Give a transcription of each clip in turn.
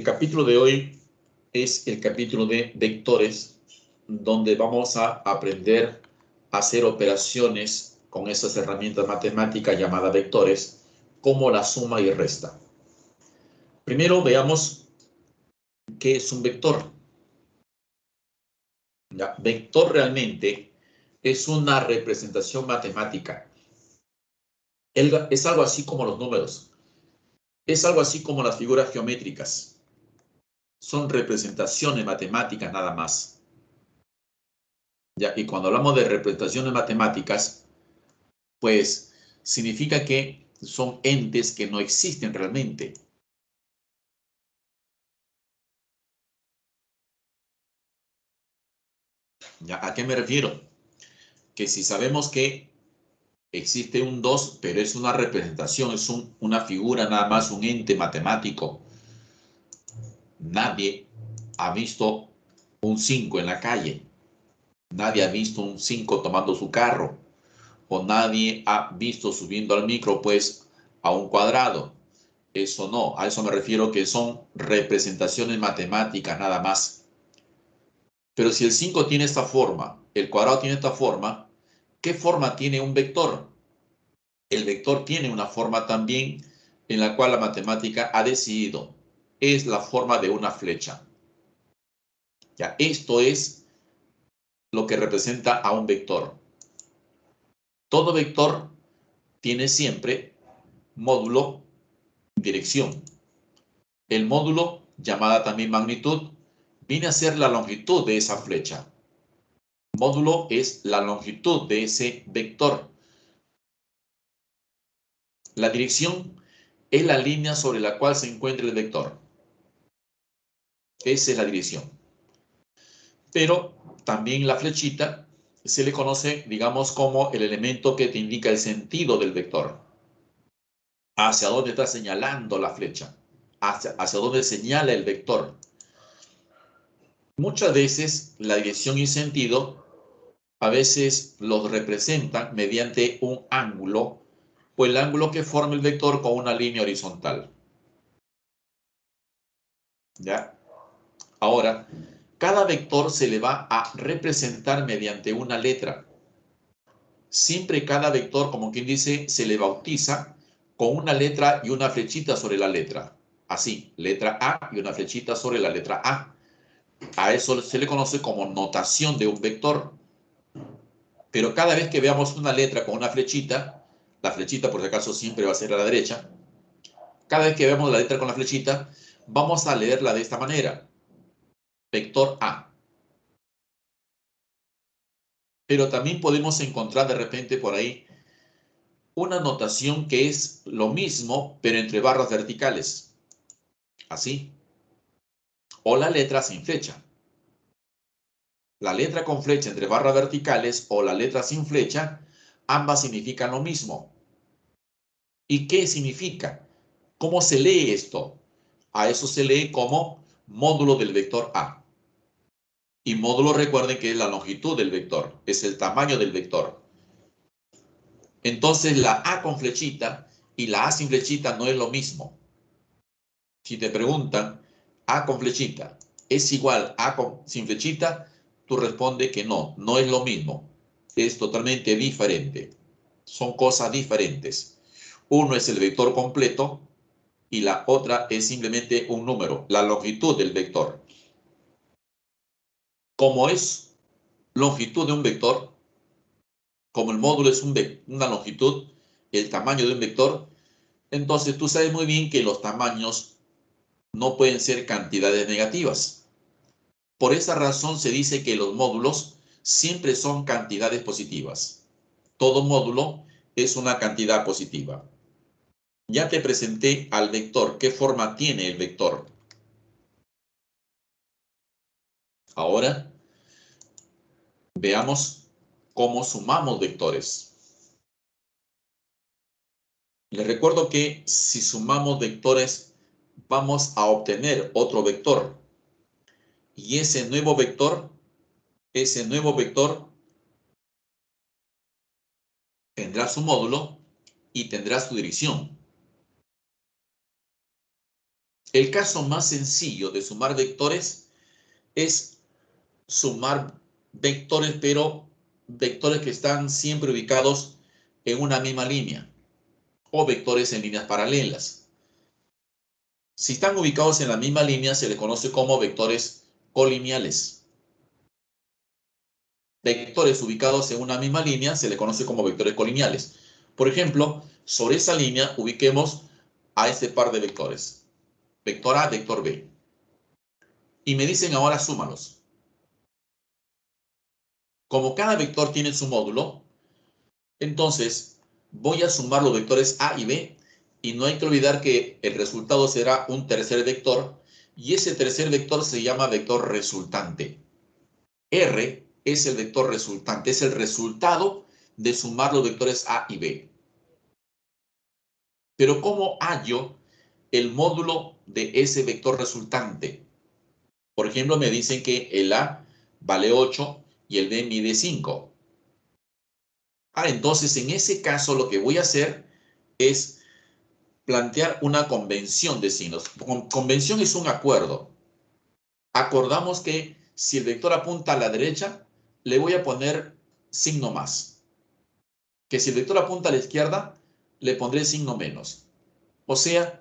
El capítulo de hoy es el capítulo de vectores, donde vamos a aprender a hacer operaciones con esas herramientas matemáticas llamadas vectores, como la suma y resta. Primero veamos qué es un vector. ¿Ya? Vector realmente es una representación matemática. Es algo así como los números. Es algo así como las figuras geométricas. Son representaciones matemáticas nada más. ¿Ya? Y cuando hablamos de representaciones matemáticas, pues significa que son entes que no existen realmente. ¿Ya? ¿A qué me refiero? Que si sabemos que existe un 2, pero es una representación, es una figura nada más, un ente matemático. Nadie ha visto un 5 en la calle. Nadie ha visto un 5 tomando su carro. O nadie ha visto subiendo al micro, pues, a un cuadrado. Eso no, a eso me refiero que son representaciones matemáticas nada más. Pero si el 5 tiene esta forma, el cuadrado tiene esta forma, ¿qué forma tiene un vector? El vector tiene una forma también en la cual la matemática ha decidido. Es la forma de una flecha. Ya, esto es lo que representa a un vector. Todo vector tiene siempre módulo, dirección. El módulo, llamada también magnitud, viene a ser la longitud de esa flecha. Módulo es la longitud de ese vector. La dirección es la línea sobre la cual se encuentra el vector. Esa es la dirección. Pero también la flechita se le conoce, digamos, como el elemento que te indica el sentido del vector. Hacia dónde está señalando la flecha. Hacia dónde señala el vector. Muchas veces la dirección y sentido a veces los representan mediante un ángulo o el ángulo que forma el vector con una línea horizontal. ¿Ya? Ahora, cada vector se le va a representar mediante una letra. Siempre cada vector, como quien dice, se le bautiza con una letra y una flechita sobre la letra. Así, letra A y una flechita sobre la letra A. A eso se le conoce como notación de un vector. Pero cada vez que veamos una letra con una flechita, la flechita por si acaso siempre va a ser a la derecha, cada vez que veamos la letra con la flechita, vamos a leerla de esta manera. Vector A. Pero también podemos encontrar de repente por ahí una notación que es lo mismo, pero entre barras verticales. Así. O la letra sin flecha. La letra con flecha entre barras verticales o la letra sin flecha, ambas significan lo mismo. ¿Y qué significa? ¿Cómo se lee esto? A eso se lee como módulo del vector A. Y módulo, recuerden que es la longitud del vector, es el tamaño del vector. Entonces la A con flechita y la A sin flechita no es lo mismo. Si te preguntan, A con flechita es igual a sin flechita, tú respondes que no, no es lo mismo. Es totalmente diferente. Son cosas diferentes. Uno es el vector completo y la otra es simplemente un número, la longitud del vector. Como es longitud de un vector, como el módulo es una longitud, el tamaño de un vector, entonces tú sabes muy bien que los tamaños no pueden ser cantidades negativas. Por esa razón se dice que los módulos siempre son cantidades positivas. Todo módulo es una cantidad positiva. Ya te presenté al vector. ¿Qué forma tiene el vector? Ahora veamos cómo sumamos vectores. Les recuerdo que si sumamos vectores vamos a obtener otro vector. Y ese nuevo vector tendrá su módulo y tendrá su dirección. El caso más sencillo de sumar vectores es sumar vectores, pero vectores que están siempre ubicados en una misma línea o vectores en líneas paralelas. Si están ubicados en la misma línea, se les conoce como vectores colineales. Vectores ubicados en una misma línea se les conoce como vectores colineales. Por ejemplo, sobre esa línea ubiquemos a este par de vectores. Vector A, vector B. Y me dicen ahora súmalos. Como cada vector tiene su módulo, entonces voy a sumar los vectores A y B y no hay que olvidar que el resultado será un tercer vector y ese tercer vector se llama vector resultante. R es el vector resultante, es el resultado de sumar los vectores A y B. Pero ¿cómo hallo el módulo de ese vector resultante? Por ejemplo, me dicen que el A vale 8 y el B mide 5. Entonces en ese caso lo que voy a hacer es plantear una convención de signos. Convención es un acuerdo. Acordamos que si el vector apunta a la derecha, le voy a poner signo más. Que si el vector apunta a la izquierda, le pondré signo menos. O sea,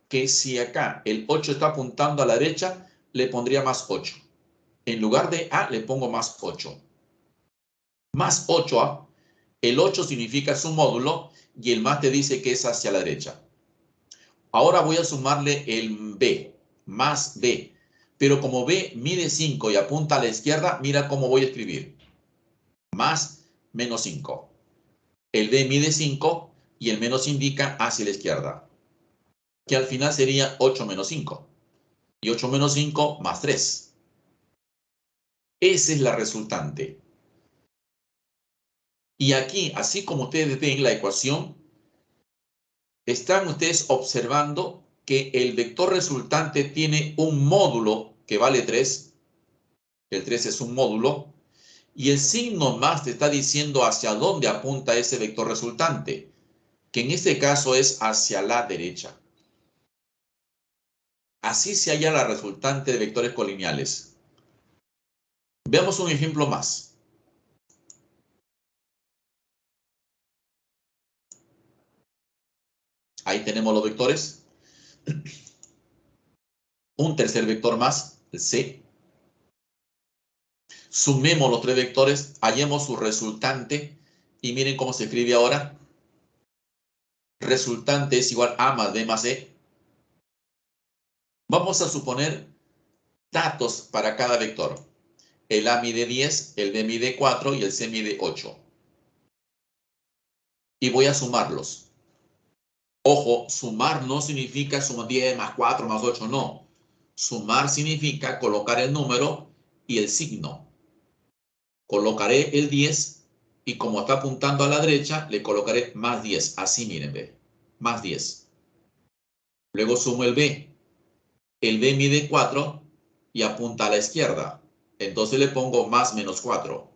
que si acá el 8 está apuntando a la derecha, le pondría más 8. En lugar de A, le pongo más 8. Más 8A, el 8 significa su módulo y el más te dice que es hacia la derecha. Ahora voy a sumarle el B, más B. Pero como B mide 5 y apunta a la izquierda, mira cómo voy a escribir. Más menos 5. El B mide 5 y el menos indica hacia la izquierda. Que al final sería 8 menos 5. Y 8 menos 5 más 3. Esa es la resultante. Y aquí, así como ustedes ven la ecuación, están ustedes observando que el vector resultante tiene un módulo que vale 3. El 3 es un módulo. Y el signo más te está diciendo hacia dónde apunta ese vector resultante, que en este caso es hacia la derecha. Así se halla la resultante de vectores colineales. Veamos un ejemplo más. Ahí tenemos los vectores. Un tercer vector más, el C. Sumemos los tres vectores, hallemos su resultante y miren cómo se escribe ahora. Resultante es igual a más b más c. Vamos a suponer datos para cada vector. El A mide 10, el B mide 4 y el C mide 8. Y voy a sumarlos. Ojo, sumar no significa sumar 10 más 4 más 8, no. Sumar significa colocar el número y el signo. Colocaré el 10 y como está apuntando a la derecha, le colocaré más 10. Así, miren, ve. Más 10. Luego sumo el B. El B mide 4 y apunta a la izquierda. Entonces le pongo más menos 4.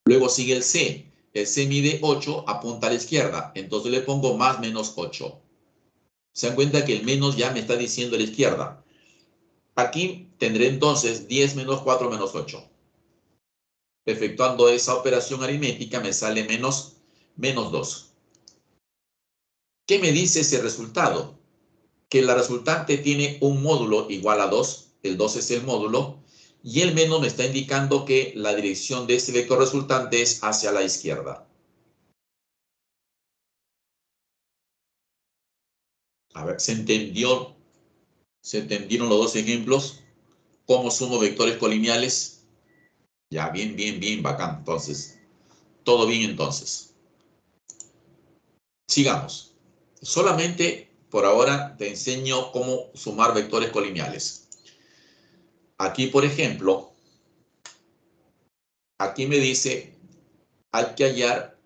Luego sigue el C. El C mide 8, apunta a la izquierda. Entonces le pongo más menos 8. Se dan cuenta que el menos ya me está diciendo a la izquierda. Aquí tendré entonces 10 menos 4 menos 8. Efectuando esa operación aritmética me sale menos 2. ¿Qué me dice ese resultado? Que la resultante tiene un módulo igual a 2. El 2 es el módulo. Y el menos me está indicando que la dirección de este vector resultante es hacia la izquierda. A ver, ¿se entendió? ¿Se entendieron los dos ejemplos? ¿Cómo sumo vectores colineales? Ya, bien, bien, bien, bacán. Entonces, todo bien entonces. Sigamos. Solamente por ahora te enseño cómo sumar vectores colineales. Aquí, por ejemplo, aquí me dice, hay que hallar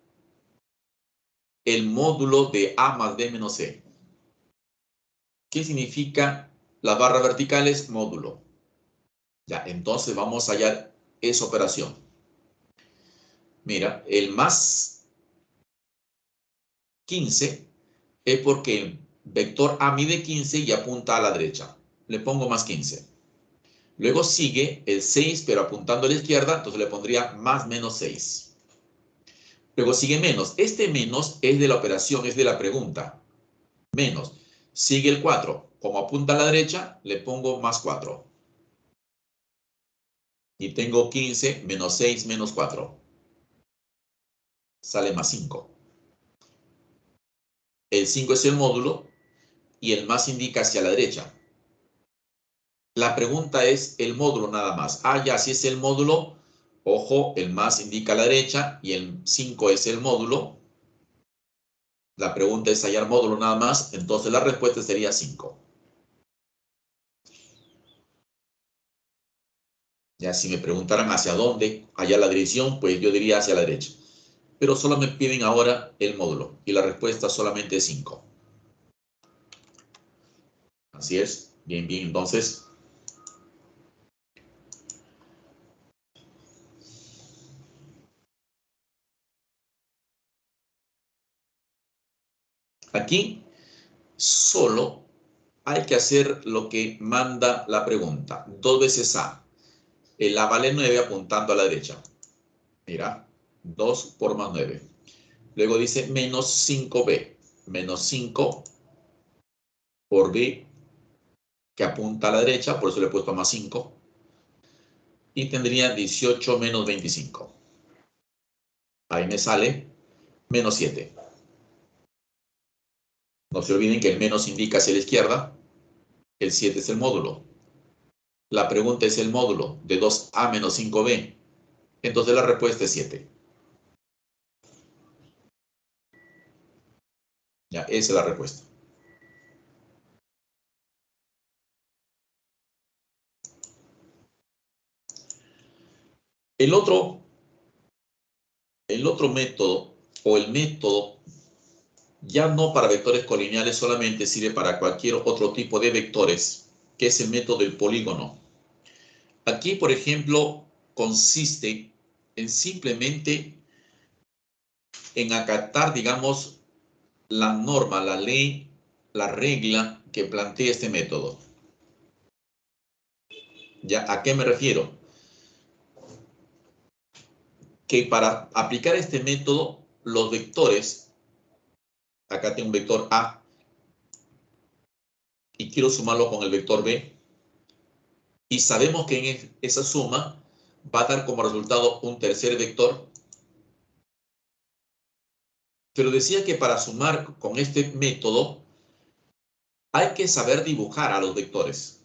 el módulo de A más B menos C. ¿Qué significa las barras verticales? Módulo. Ya, entonces vamos a hallar esa operación. Mira, el más 15 es porque vector A mide 15 y apunta a la derecha. Le pongo más 15. Luego sigue el 6, pero apuntando a la izquierda, entonces le pondría más menos 6. Luego sigue menos. Este menos es de la operación, es de la pregunta. Menos. Sigue el 4. Como apunta a la derecha, le pongo más 4. Y tengo 15 menos 6 menos 4. Sale más 5. El 5 es el módulo y el más indica hacia la derecha. La pregunta es el módulo nada más. Ah, ya, si es el módulo, ojo, el más indica a la derecha y el 5 es el módulo. La pregunta es hallar módulo nada más, entonces la respuesta sería 5. Ya si me preguntaran hacia dónde hallar la dirección, pues yo diría hacia la derecha. Pero solo me piden ahora el módulo y la respuesta solamente es 5. Así es. Bien, bien, entonces. Aquí solo hay que hacer lo que manda la pregunta. 2 veces A. El A vale 9 apuntando a la derecha. Mira, 2 por más 9. Luego dice menos 5B. Menos 5 por B, que apunta a la derecha, por eso le he puesto más 5. Y tendría 18 menos 25. Ahí me sale menos 7. No se olviden que el menos indica hacia la izquierda. El 7 es el módulo. La pregunta es el módulo de 2A menos 5B. Entonces la respuesta es 7. Ya, esa es la respuesta. El otro método, o el método, ya no para vectores colineales, solamente sirve para cualquier otro tipo de vectores, que es el método del polígono. Aquí, por ejemplo, consiste en simplemente en acatar, digamos, la norma, la ley, la regla que plantea este método. ¿Ya? ¿A qué me refiero? Que para aplicar este método, los vectores, acá tengo un vector A y quiero sumarlo con el vector B, y sabemos que en esa suma va a dar como resultado un tercer vector, pero decía que para sumar con este método hay que saber dibujar a los vectores.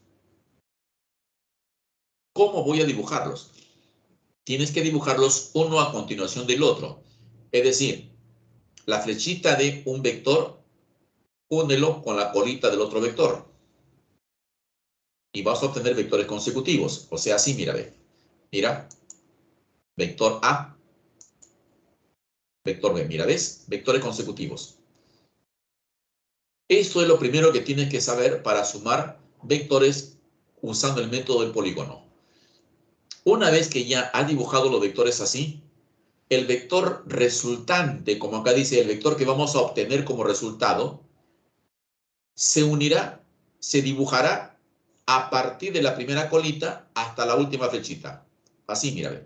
¿Cómo voy a dibujarlos? Tienes que dibujarlos uno a continuación del otro. Es decir, la flechita de un vector, únelo con la colita del otro vector. Y vas a obtener vectores consecutivos. O sea, así, mira, ve. Mira, vector A, vector B. Mira, ¿ves? Vectores consecutivos. Esto es lo primero que tienes que saber para sumar vectores usando el método del polígono. Una vez que ya has dibujado los vectores así, el vector resultante, como acá dice, el vector que vamos a obtener como resultado, se unirá, se dibujará a partir de la primera colita hasta la última flechita. Así, mira,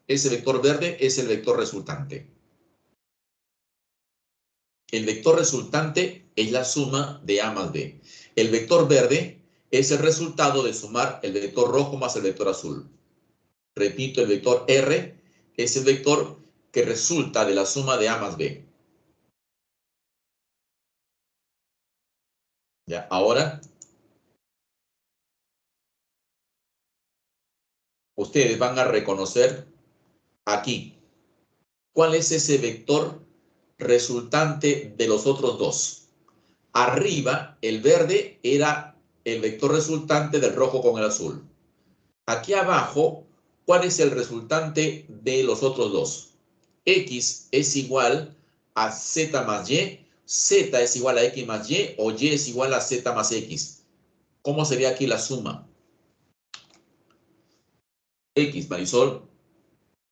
ese vector verde es el vector resultante. El vector resultante es la suma de A más B. El vector verde es el resultado de sumar el vector rojo más el vector azul. Repito, el vector R es el vector que resulta de la suma de A más B. ¿Ya? Ahora, ustedes van a reconocer aquí cuál es ese vector resultante de los otros dos. Arriba, el verde era el vector resultante del rojo con el azul. Aquí abajo, ¿cuál es el resultante de los otros dos? X es igual a Z más Y, Z es igual a X más Y, o Y es igual a Z más X. ¿Cómo sería aquí la suma? X, Marisol,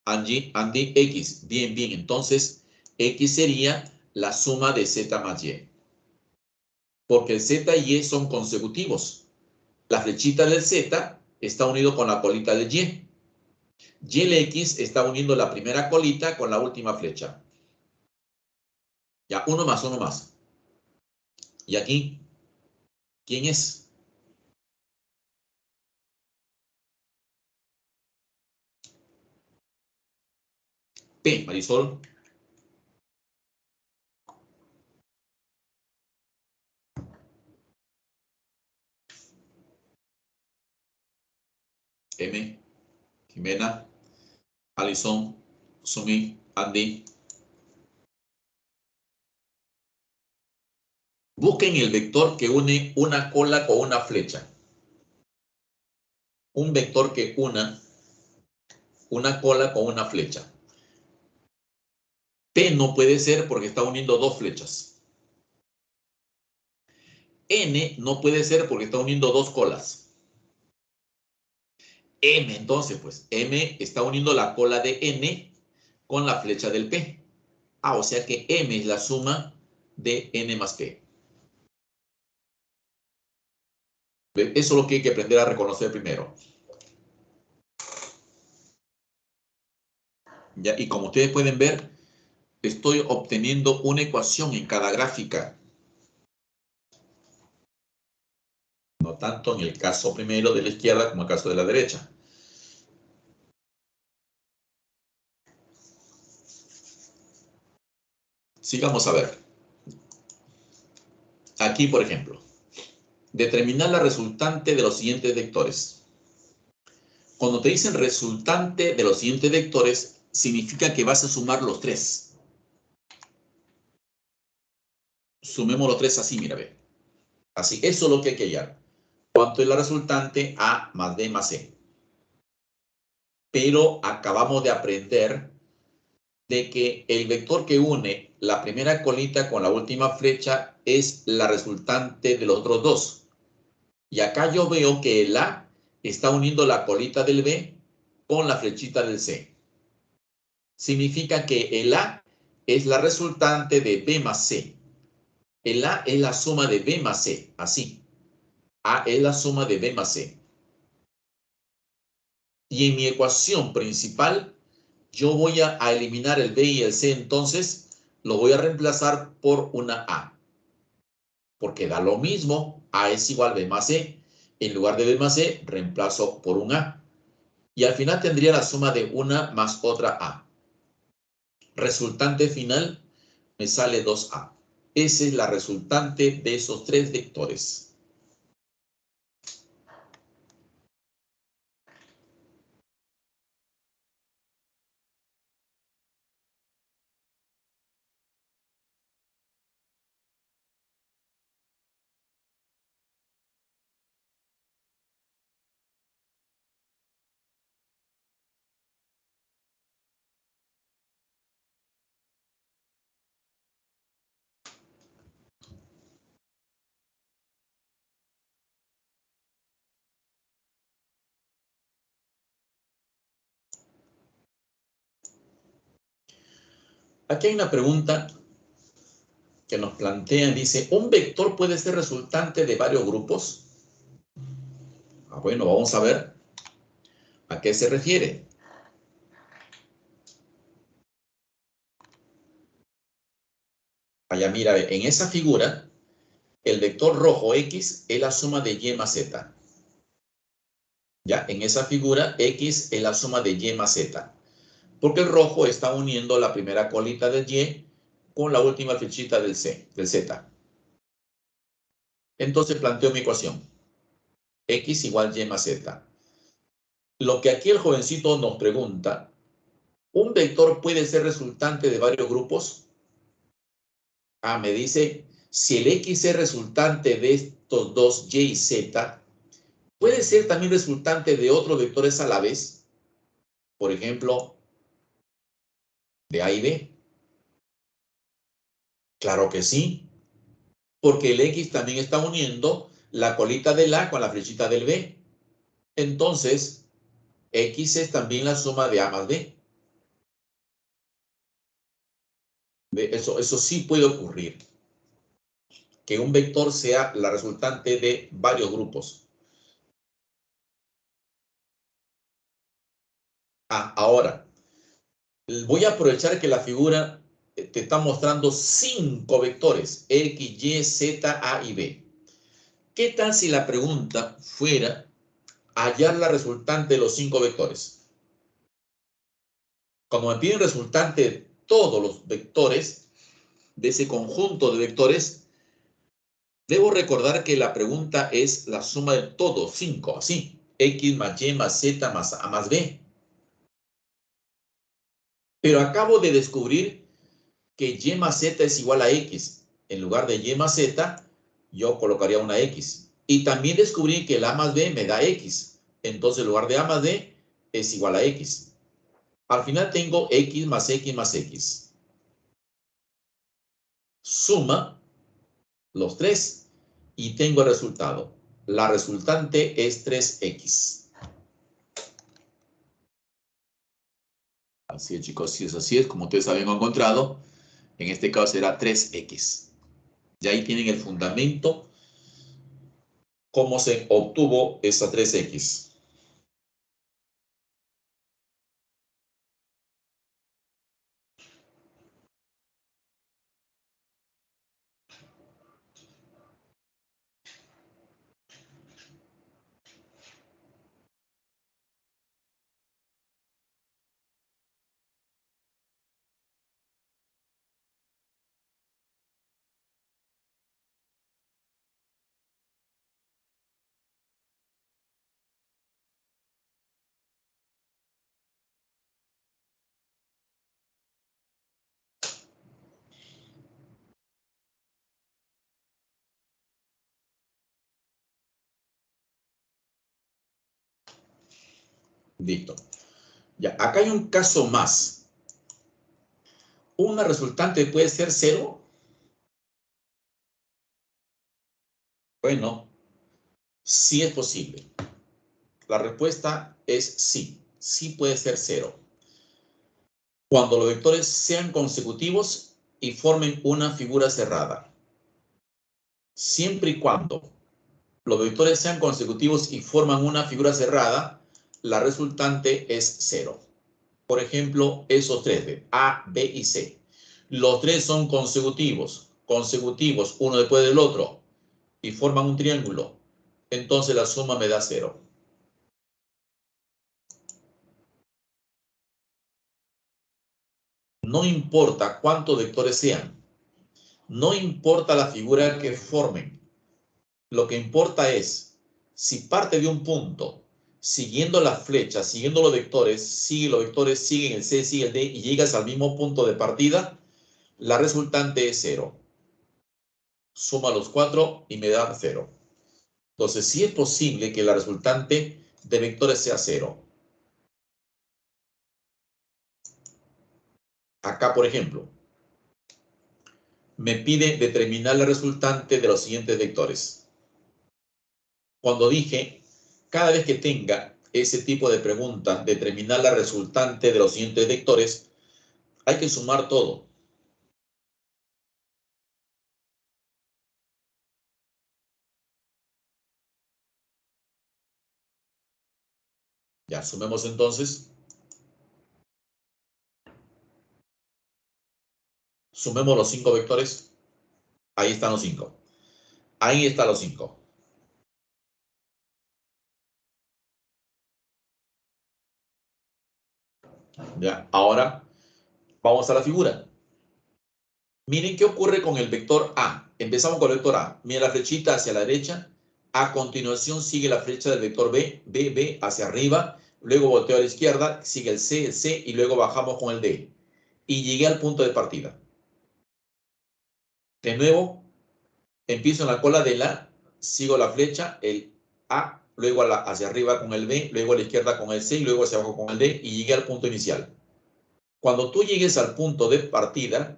Angie, Andy, X. Bien, bien. Entonces, X sería la suma de Z más Y. porque el Z y Y son consecutivos. La flechita del Z está unido con la colita del Y. Y el X está uniendo la primera colita con la última flecha. Ya, uno más, uno más. Y aquí, ¿quién es? P, Marisol. M, Jimena, Alison, Sumi, Andy. Busquen el vector que une una cola con una flecha. Un vector que una cola con una flecha. P no puede ser porque está uniendo dos flechas. N no puede ser porque está uniendo dos colas. M, entonces, pues, M está uniendo la cola de N con la flecha del P. Ah, o sea que M es la suma de N más P. Eso es lo que hay que aprender a reconocer primero. ¿Ya? Y como ustedes pueden ver, estoy obteniendo una ecuación en cada gráfica. No tanto en el caso primero de la izquierda como en el caso de la derecha. Sigamos a ver. Aquí, por ejemplo, determinar la resultante de los siguientes vectores. Cuando te dicen resultante de los siguientes vectores, significa que vas a sumar los tres. Sumemos los tres así, mira, ve. Así, eso es lo que hay que hallar. ¿Cuánto es la resultante? A más B más C. Pero acabamos de aprender de que el vector que une la primera colita con la última flecha es la resultante de los otros dos. Y acá yo veo que el A está uniendo la colita del B con la flechita del C. Significa que el A es la resultante de B más C. El A es la suma de B más C, así. A es la suma de B más C. Y en mi ecuación principal, yo voy a eliminar el B y el C, entonces lo voy a reemplazar por una A. Porque da lo mismo, A es igual a B más C. En lugar de B más C, reemplazo por un A. Y al final tendría la suma de una más otra A. Resultante final me sale 2A. Esa es la resultante de esos tres vectores. Aquí hay una pregunta que nos plantean, dice, ¿un vector puede ser resultante de varios grupos? Bueno, vamos a ver a qué se refiere. Allá, mira, en esa figura, el vector rojo X es la suma de Y más Z. Ya, en esa figura, X es la suma de Y más Z. Porque el rojo está uniendo la primera colita del Y con la última flechita del Z. Entonces planteo mi ecuación. X igual Y más Z. Lo que aquí el jovencito nos pregunta, ¿un vector puede ser resultante de varios grupos? Ah, me dice, si el X es resultante de estos dos Y y Z, ¿puede ser también resultante de otros vectores a la vez? Por ejemplo, de A y B. Claro que sí, porque el X también está uniendo la colita del A con la flechita del B. Entonces, X es también la suma de A más B. Eso sí puede ocurrir. que un vector sea la resultante de varios grupos. Ahora, voy a aprovechar que la figura te está mostrando 5 vectores, X, Y, Z, A y B. ¿Qué tal si la pregunta fuera hallar la resultante de los 5 vectores? Cuando me piden resultante de todos los vectores, de ese conjunto de vectores, debo recordar que la pregunta es la suma de todos, 5, así. X más Y más Z más A más B. Pero acabo de descubrir que Y más Z es igual a X. En lugar de Y más Z, yo colocaría una X. Y también descubrí que el A más B me da X. Entonces, en lugar de A más B, es igual a X. Al final tengo X más X más X. Suma los 3 y tengo el resultado. La resultante es 3X. Así es, chicos, si es así, es como ustedes habían encontrado. En este caso será 3X. Y ahí tienen el fundamento, cómo se obtuvo esa 3X. Listo. Ya, acá hay un caso más. ¿Una resultante puede ser 0? Bueno, sí es posible. La respuesta es sí. Sí puede ser 0. Cuando los vectores sean consecutivos y formen una figura cerrada. Siempre y cuando los vectores sean consecutivos y forman una figura cerrada, la resultante es 0. Por ejemplo, esos 3, A, B y C. Los 3 son consecutivos, uno después del otro, y forman un triángulo. Entonces la suma me da 0. No importa cuántos vectores sean, no importa la figura que formen, lo que importa es si parte de un punto, siguiendo la flecha, siguiendo los vectores, siguen el C, sigue el D y llegas al mismo punto de partida, la resultante es 0. Suma los 4 y me da 0. Entonces, sí es posible que la resultante de vectores sea 0. Acá, por ejemplo, me pide determinar la resultante de los siguientes vectores. Cuando dije, cada vez que tenga ese tipo de pregunta, determinar la resultante de los siguientes vectores, hay que sumar todo. Ya, sumemos entonces. Sumemos los 5 vectores. Ahí están los 5. Ahí están los 5. Ya, ahora vamos a la figura. Miren qué ocurre con el vector A. Empezamos con el vector A. Miren la flechita hacia la derecha. A continuación sigue la flecha del vector B. B hacia arriba. Luego volteo a la izquierda. Sigue el C y luego bajamos con el D. Y llegué al punto de partida. De nuevo, empiezo en la cola de la, sigo la flecha, el A, luego hacia arriba con el B, luego a la izquierda con el C y luego hacia abajo con el D y llegué al punto inicial. Cuando tú llegues al punto de partida,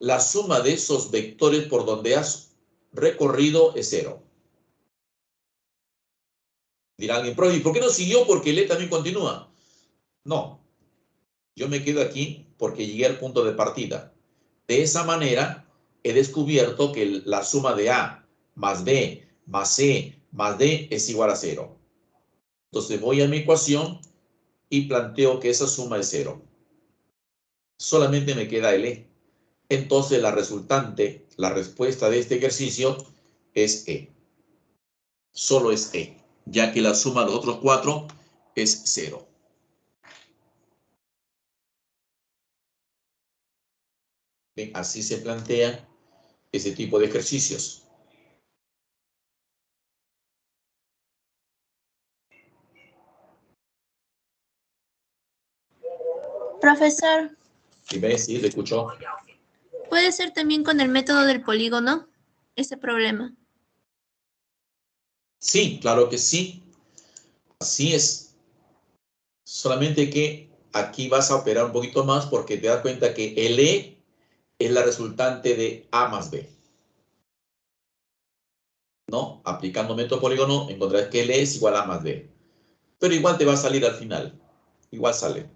la suma de esos vectores por donde has recorrido es 0. Dirá alguien, profe, ¿y por qué no siguió? Porque el E también continúa. No, yo me quedo aquí porque llegué al punto de partida. De esa manera, he descubierto que la suma de A más B más C más D es igual a 0. Entonces voy a mi ecuación y planteo que esa suma es 0. Solamente me queda el E. Entonces la resultante, la respuesta de este ejercicio es E. Solo es E, ya que la suma de los otros 4 es 0. Bien, así se plantea ese tipo de ejercicios. Profesor, Dime, sí, le escucho. ¿puede ser también con el método del polígono ese problema? Sí, claro que sí. Así es. Solamente que aquí vas a operar un poquito más porque te das cuenta que el E es la resultante de A más B. ¿No? Aplicando método polígono encontrarás que el E es igual a A más B. Pero igual te va a salir al final. Igual sale.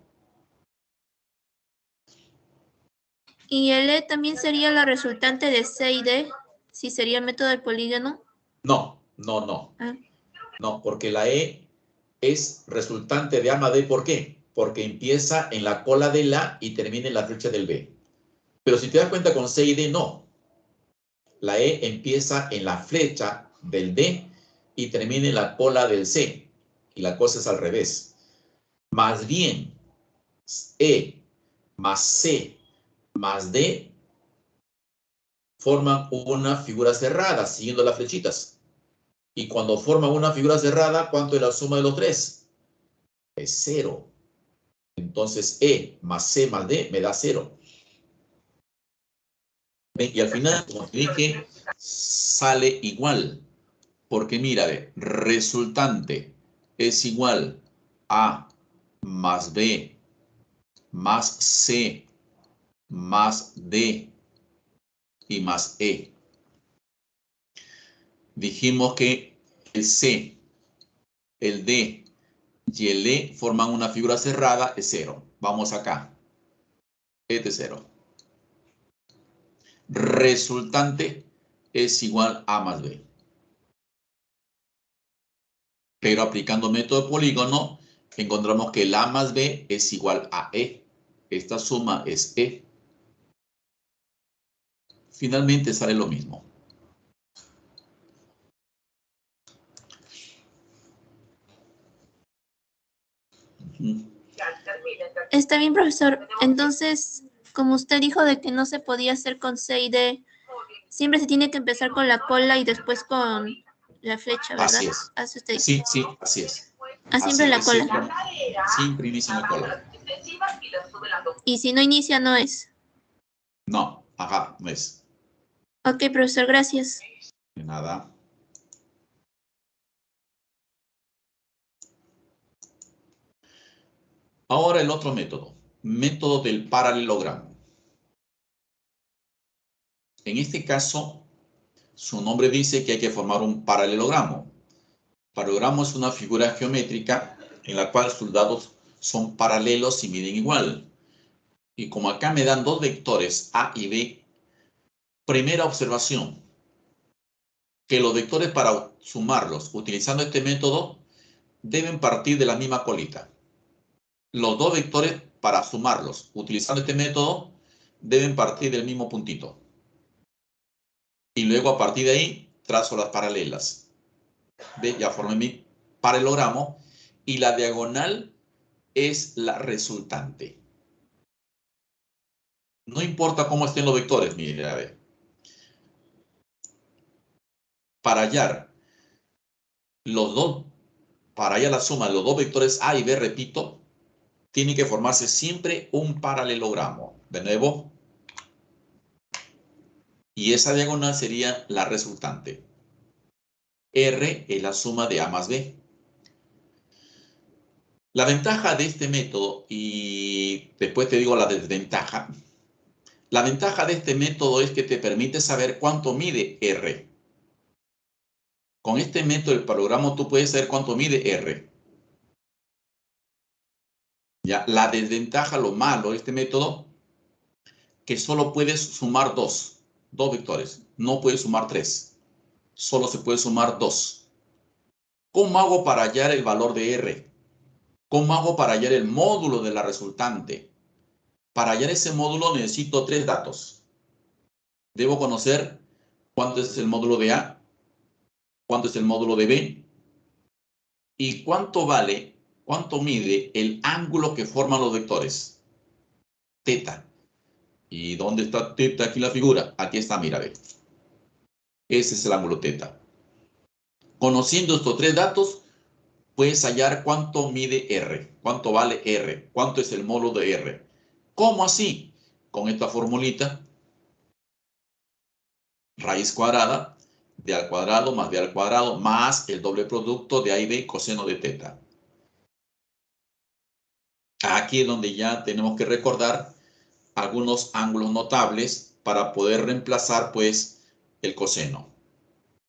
¿Y el E también sería la resultante de C y D, si sería el método del polígono? No, no, no. Ah. No, porque la E es resultante de A más B. ¿Por qué? Porque empieza en la cola del A y termina en la flecha del B. Pero si te das cuenta con C y D, no. La E empieza en la flecha del D y termina en la cola del C. Y la cosa es al revés. Más bien, E más C más D forman una figura cerrada, siguiendo las flechitas. Y cuando forman una figura cerrada, ¿cuánto es la suma de los tres? Es 0. Entonces, E más C más D me da 0. Y al final, como te dije, sale igual. Porque mira, resultante es igual a más B más C más D y más E. Dijimos que el C, el D y el E forman una figura cerrada, es 0. Vamos acá. Este es 0. Resultante es igual a más B. Pero aplicando método de polígono, encontramos que el A más B es igual a E. Esta suma es E. Finalmente sale lo mismo. Está bien, profesor. Entonces, como usted dijo de que no se podía hacer con C y D, siempre se tiene que empezar con la cola y después con la flecha, ¿verdad? Así es. Hace usted. Sí, sí, así es. Ah, siempre Así la es, cola. siempre inicia en la cola. Y si no inicia, no es. No, ajá, no es. Ok, profesor, gracias. De nada. Ahora el otro método. Método del paralelogramo. En este caso, su nombre dice que hay que formar un paralelogramo. Paralelogramo es una figura geométrica en la cual sus lados son paralelos y miden igual. Y como acá me dan dos vectores A y B, primera observación, que los vectores para sumarlos utilizando este método deben partir de la misma colita. Los dos vectores para sumarlos utilizando este método deben partir del mismo puntito. Y luego a partir de ahí trazo las paralelas. ¿Ve? Ya formé mi paralelogramo y la diagonal es la resultante. No importa cómo estén los vectores, mire, a ver. Para hallar los dos, para hallar la suma de los dos vectores A y B, repito, tiene que formarse siempre un paralelogramo. De nuevo. Y esa diagonal sería la resultante. R es la suma de A más B. La ventaja de este método, y después te digo la desventaja, la ventaja de este método es que te permite saber cuánto mide R. Con este método del paralelogramo tú puedes saber cuánto mide R. Ya, la desventaja, lo malo de este método, que solo puedes sumar dos. Dos vectores. No puede sumar 3. Solo se puede sumar 2. ¿Cómo hago para hallar el valor de R? ¿Cómo hago para hallar el módulo de la resultante? Para hallar ese módulo necesito 3 datos. Debo conocer cuánto es el módulo de A, cuánto es el módulo de B y cuánto mide el ángulo que forman los vectores. Teta. ¿Y dónde está teta aquí la figura? Aquí está, mira, ve. Ese es el ángulo teta. Conociendo estos 3 datos, puedes hallar cuánto mide R, cuánto vale R, cuánto es el módulo de R. ¿Cómo así? Con esta formulita, raíz cuadrada de A al cuadrado más B al cuadrado más el doble producto de A y B coseno de teta. Aquí es donde ya tenemos que recordar algunos ángulos notables para poder reemplazar pues el coseno.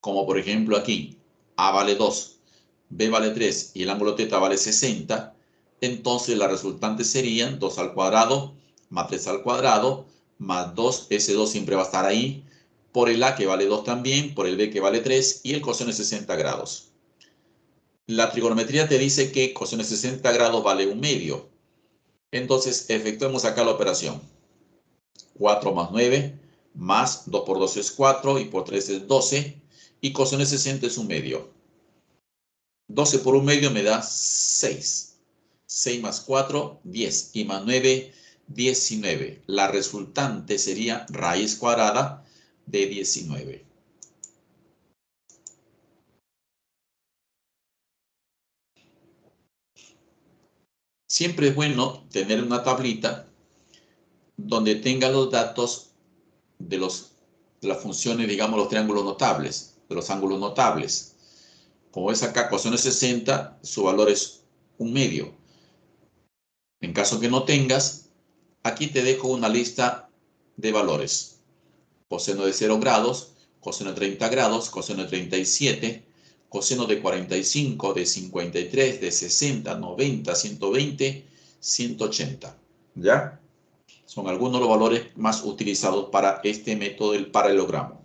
Como por ejemplo aquí, A vale 2, B vale 3 y el ángulo teta vale 60, entonces la resultante serían 2 al cuadrado más 3 al cuadrado más 2, ese 2 siempre va a estar ahí, por el A que vale 2 también, por el B que vale 3 y el coseno es 60 grados. La trigonometría te dice que coseno de 60 grados vale 1/2. Entonces efectuemos acá la operación. 4 más 9 más 2 por 2 es 4 y por 3 es 12 y coseno de 60 es 1/2. 12 por 1/2 me da 6. 6 más 4, 10 y más 9, 19. La resultante sería raíz cuadrada de 19. Siempre es bueno tener una tablita donde tenga los datos de las funciones, digamos, los triángulos notables, de los ángulos notables. Como ves acá, coseno de 60, su valor es 1/2. En caso que no tengas, aquí te dejo una lista de valores. Coseno de 0 grados, coseno de 30 grados, coseno de 37, coseno de 45, de 53, de 60, 90, 120, 180. ¿Ya? Son algunos de los valores más utilizados para este método del paralelogramo.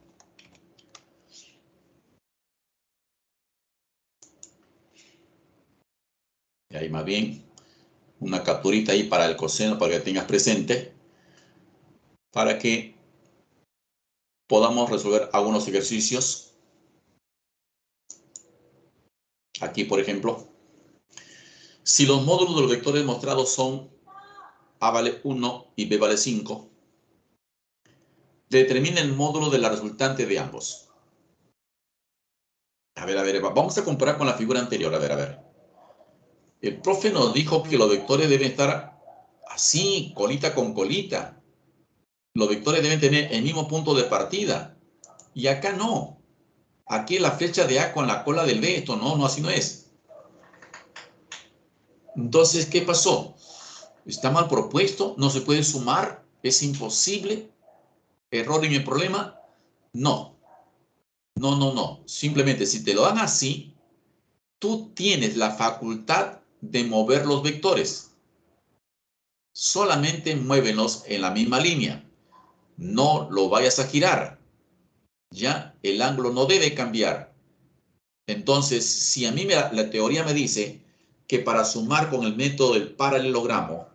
Y ahí más bien una capturita ahí para el coseno, para que tengas presente, para que podamos resolver algunos ejercicios. Aquí, por ejemplo, si los módulos de los vectores mostrados son A vale 1 y B vale 5, determina el módulo de la resultante de ambos. A ver, vamos a comparar con la figura anterior, a ver. El profe nos dijo que los vectores deben estar así, colita con colita. Los vectores deben tener el mismo punto de partida. Y acá no. Aquí la flecha de A con la cola del B. Esto no, así no es. Entonces, ¿qué pasó? ¿Está mal propuesto? ¿No se puede sumar? ¿Es imposible? ¿Error en el problema? No. Simplemente si te lo dan así, tú tienes la facultad de mover los vectores. Solamente muévelos en la misma línea. No lo vayas a girar. Ya, el ángulo no debe cambiar. Entonces, si a mí la teoría me dice que para sumar con el método del paralelogramo,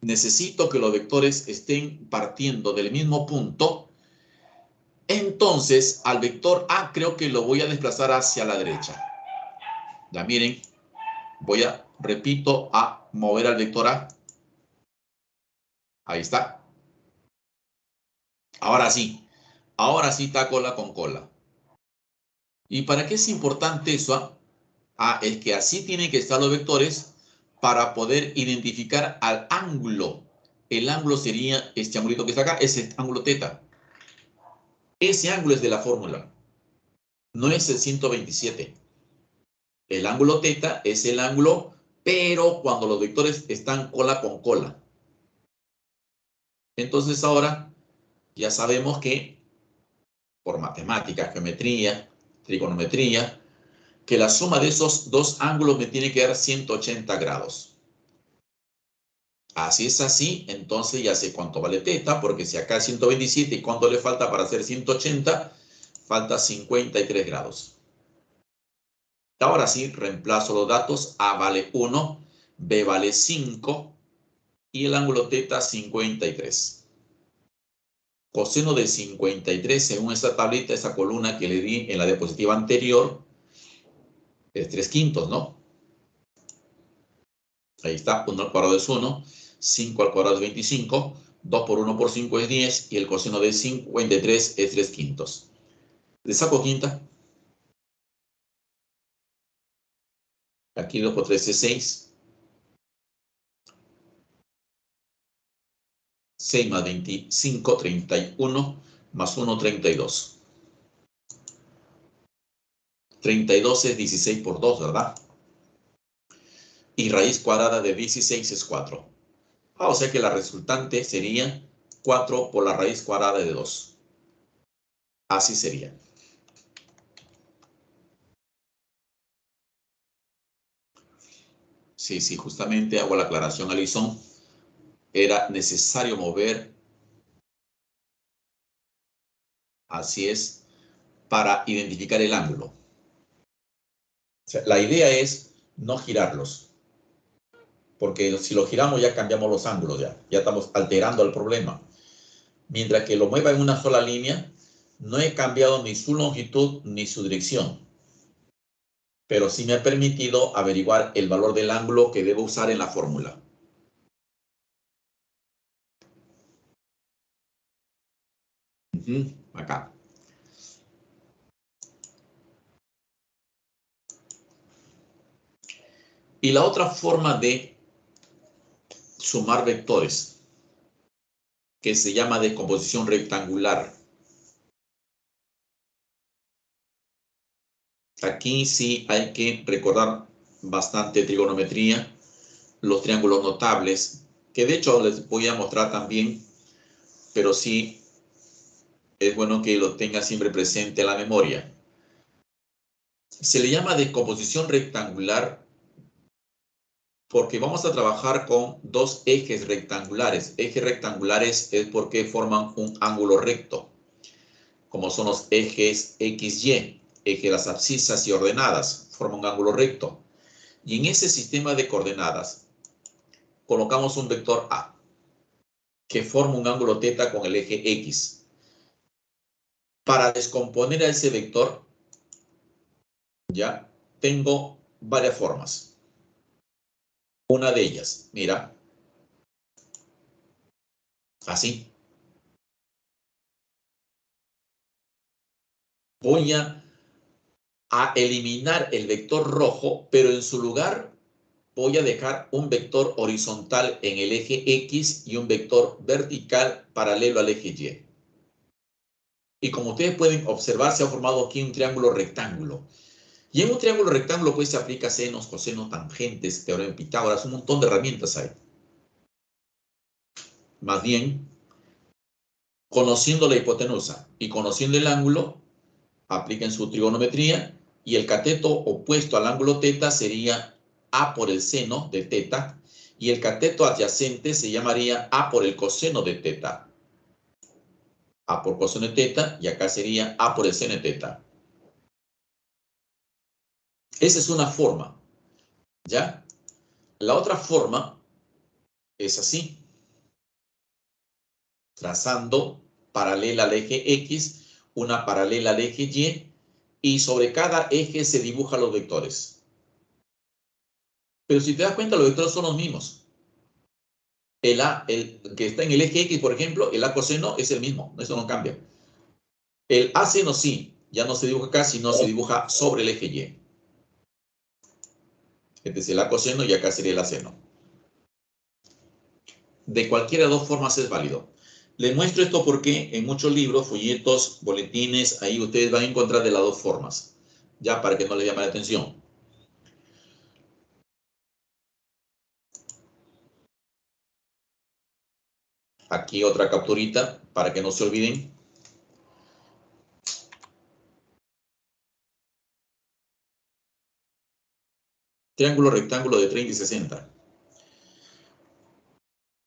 necesito que los vectores estén partiendo del mismo punto, entonces al vector A creo que lo voy a desplazar hacia la derecha. Ya miren, repito, a mover al vector A. Ahí está. Ahora sí está cola con cola. ¿Y para qué es importante eso? Es que así tienen que estar los vectores para poder identificar al ángulo. El ángulo sería este angulito que está acá, ese ángulo teta. Ese ángulo es de la fórmula. No es el 127. El ángulo teta es el ángulo, pero cuando los vectores están cola con cola. Entonces ahora ya sabemos que por matemáticas, geometría, trigonometría, que la suma de esos dos ángulos me tiene que dar 180 grados. Así es así, entonces ya sé cuánto vale teta, porque si acá es 127 y cuánto le falta para hacer 180, falta 53 grados. Ahora sí, reemplazo los datos. A vale 1, B vale 5 y el ángulo teta 53. Coseno de 53, según esta tablita, esa columna que le di en la diapositiva anterior, es 3/5, ¿no? Ahí está, 1 al cuadrado es 1, 5 al cuadrado es 25, 2 por 1 por 5 es 10 y el coseno de 53 es 3/5. ¿Le saco quinta? Aquí 2 por 3 es 6. 6 más 25, 31, más 1, 32. 32 es 16 por 2, ¿verdad? Y raíz cuadrada de 16 es 4. O sea que la resultante sería 4 por la raíz cuadrada de 2. Así sería. Sí, sí, justamente hago la aclaración, Alison. Era necesario mover, así es, para identificar el ángulo. O sea, la idea es no girarlos, porque si lo giramos ya cambiamos los ángulos, ya estamos alterando el problema. Mientras que lo mueva en una sola línea, no he cambiado ni su longitud ni su dirección, pero sí me ha permitido averiguar el valor del ángulo que debo usar en la fórmula. Acá. Y la otra forma de sumar vectores, que se llama descomposición rectangular. Aquí sí hay que recordar bastante trigonometría, los triángulos notables, que de hecho les voy a mostrar también, pero sí es bueno que lo tenga siempre presente en la memoria. Se le llama descomposición rectangular porque vamos a trabajar con dos ejes rectangulares. Ejes rectangulares es porque forman un ángulo recto, como son los ejes XY, eje de las abscisas y ordenadas, forman un ángulo recto. Y en ese sistema de coordenadas colocamos un vector A, que forma un ángulo θ con el eje X. Para descomponer a ese vector, ya tengo varias formas. Una de ellas, mira, así. Voy a eliminar el vector rojo, pero en su lugar voy a dejar un vector horizontal en el eje X y un vector vertical paralelo al eje Y. Y como ustedes pueden observar, se ha formado aquí un triángulo rectángulo. Y en un triángulo rectángulo pues se aplica senos, cosenos, tangentes, teorema de Pitágoras, un montón de herramientas hay. Más bien, conociendo la hipotenusa y conociendo el ángulo, apliquen su trigonometría y el cateto opuesto al ángulo θ sería A por el seno de θ y el cateto adyacente se llamaría A por el coseno de θ. A por coseno de θ y acá sería A por el seno de θ. Esa es una forma, ¿ya? La otra forma es así, trazando paralela al eje X, una paralela al eje Y sobre cada eje se dibujan los vectores. Pero si te das cuenta, los vectores son los mismos. El A, el que está en el eje X, por ejemplo, el A coseno es el mismo, eso no cambia. El A seno sí, ya no se dibuja acá, sino se dibuja sobre el eje Y. Este es el A coseno y acá sería el A seno. De cualquiera de dos formas es válido. Les muestro esto porque en muchos libros, folletos, boletines, ahí ustedes van a encontrar de las dos formas, ya para que no les llame la atención. Aquí otra capturita para que no se olviden. Triángulo rectángulo de 30 y 60.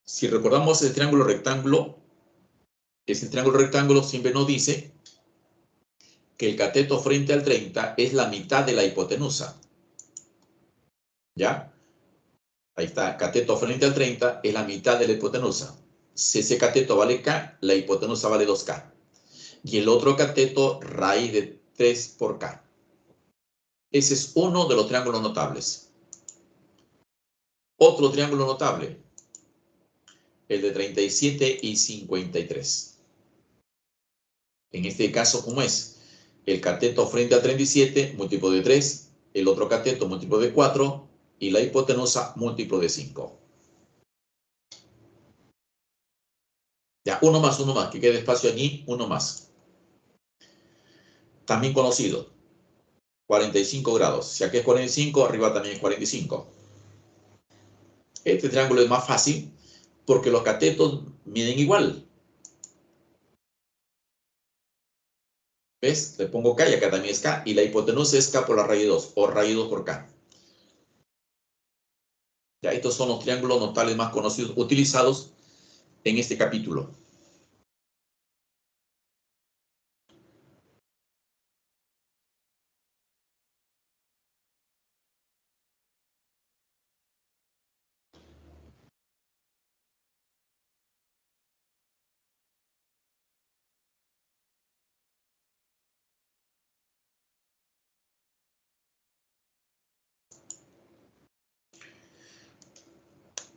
Si recordamos el triángulo rectángulo, ese triángulo rectángulo siempre nos dice que el cateto frente al 30 es la mitad de la hipotenusa. ¿Ya? Ahí está, cateto frente al 30 es la mitad de la hipotenusa. Si ese cateto vale K, la hipotenusa vale 2K. Y el otro cateto, raíz de 3 por K. Ese es uno de los triángulos notables. Otro triángulo notable, el de 37 y 53. En este caso, ¿cómo es? El cateto frente al 37, múltiplo de 3, el otro cateto, múltiplo de 4, y la hipotenusa, múltiplo de 5. Ya, uno más, que quede espacio allí, uno más. También conocido, 45 grados. Si aquí es 45, arriba también es 45. Este triángulo es más fácil porque los catetos miden igual. ¿Ves? Le pongo K y acá también es K. Y la hipotenusa es K por la raíz de 2 o raíz de 2 por K. Ya, estos son los triángulos notables más conocidos, utilizados en este capítulo.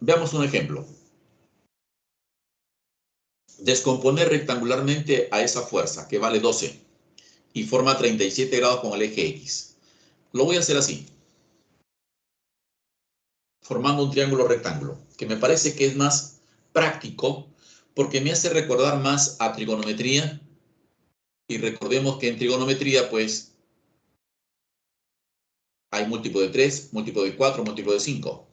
Veamos un ejemplo. Descomponer rectangularmente a esa fuerza, que vale 12, y forma 37 grados con el eje X. Lo voy a hacer así, formando un triángulo rectángulo, que me parece que es más práctico porque me hace recordar más a trigonometría. Y recordemos que en trigonometría, pues, hay múltiplo de 3, múltiplo de 4, múltiplo de 5.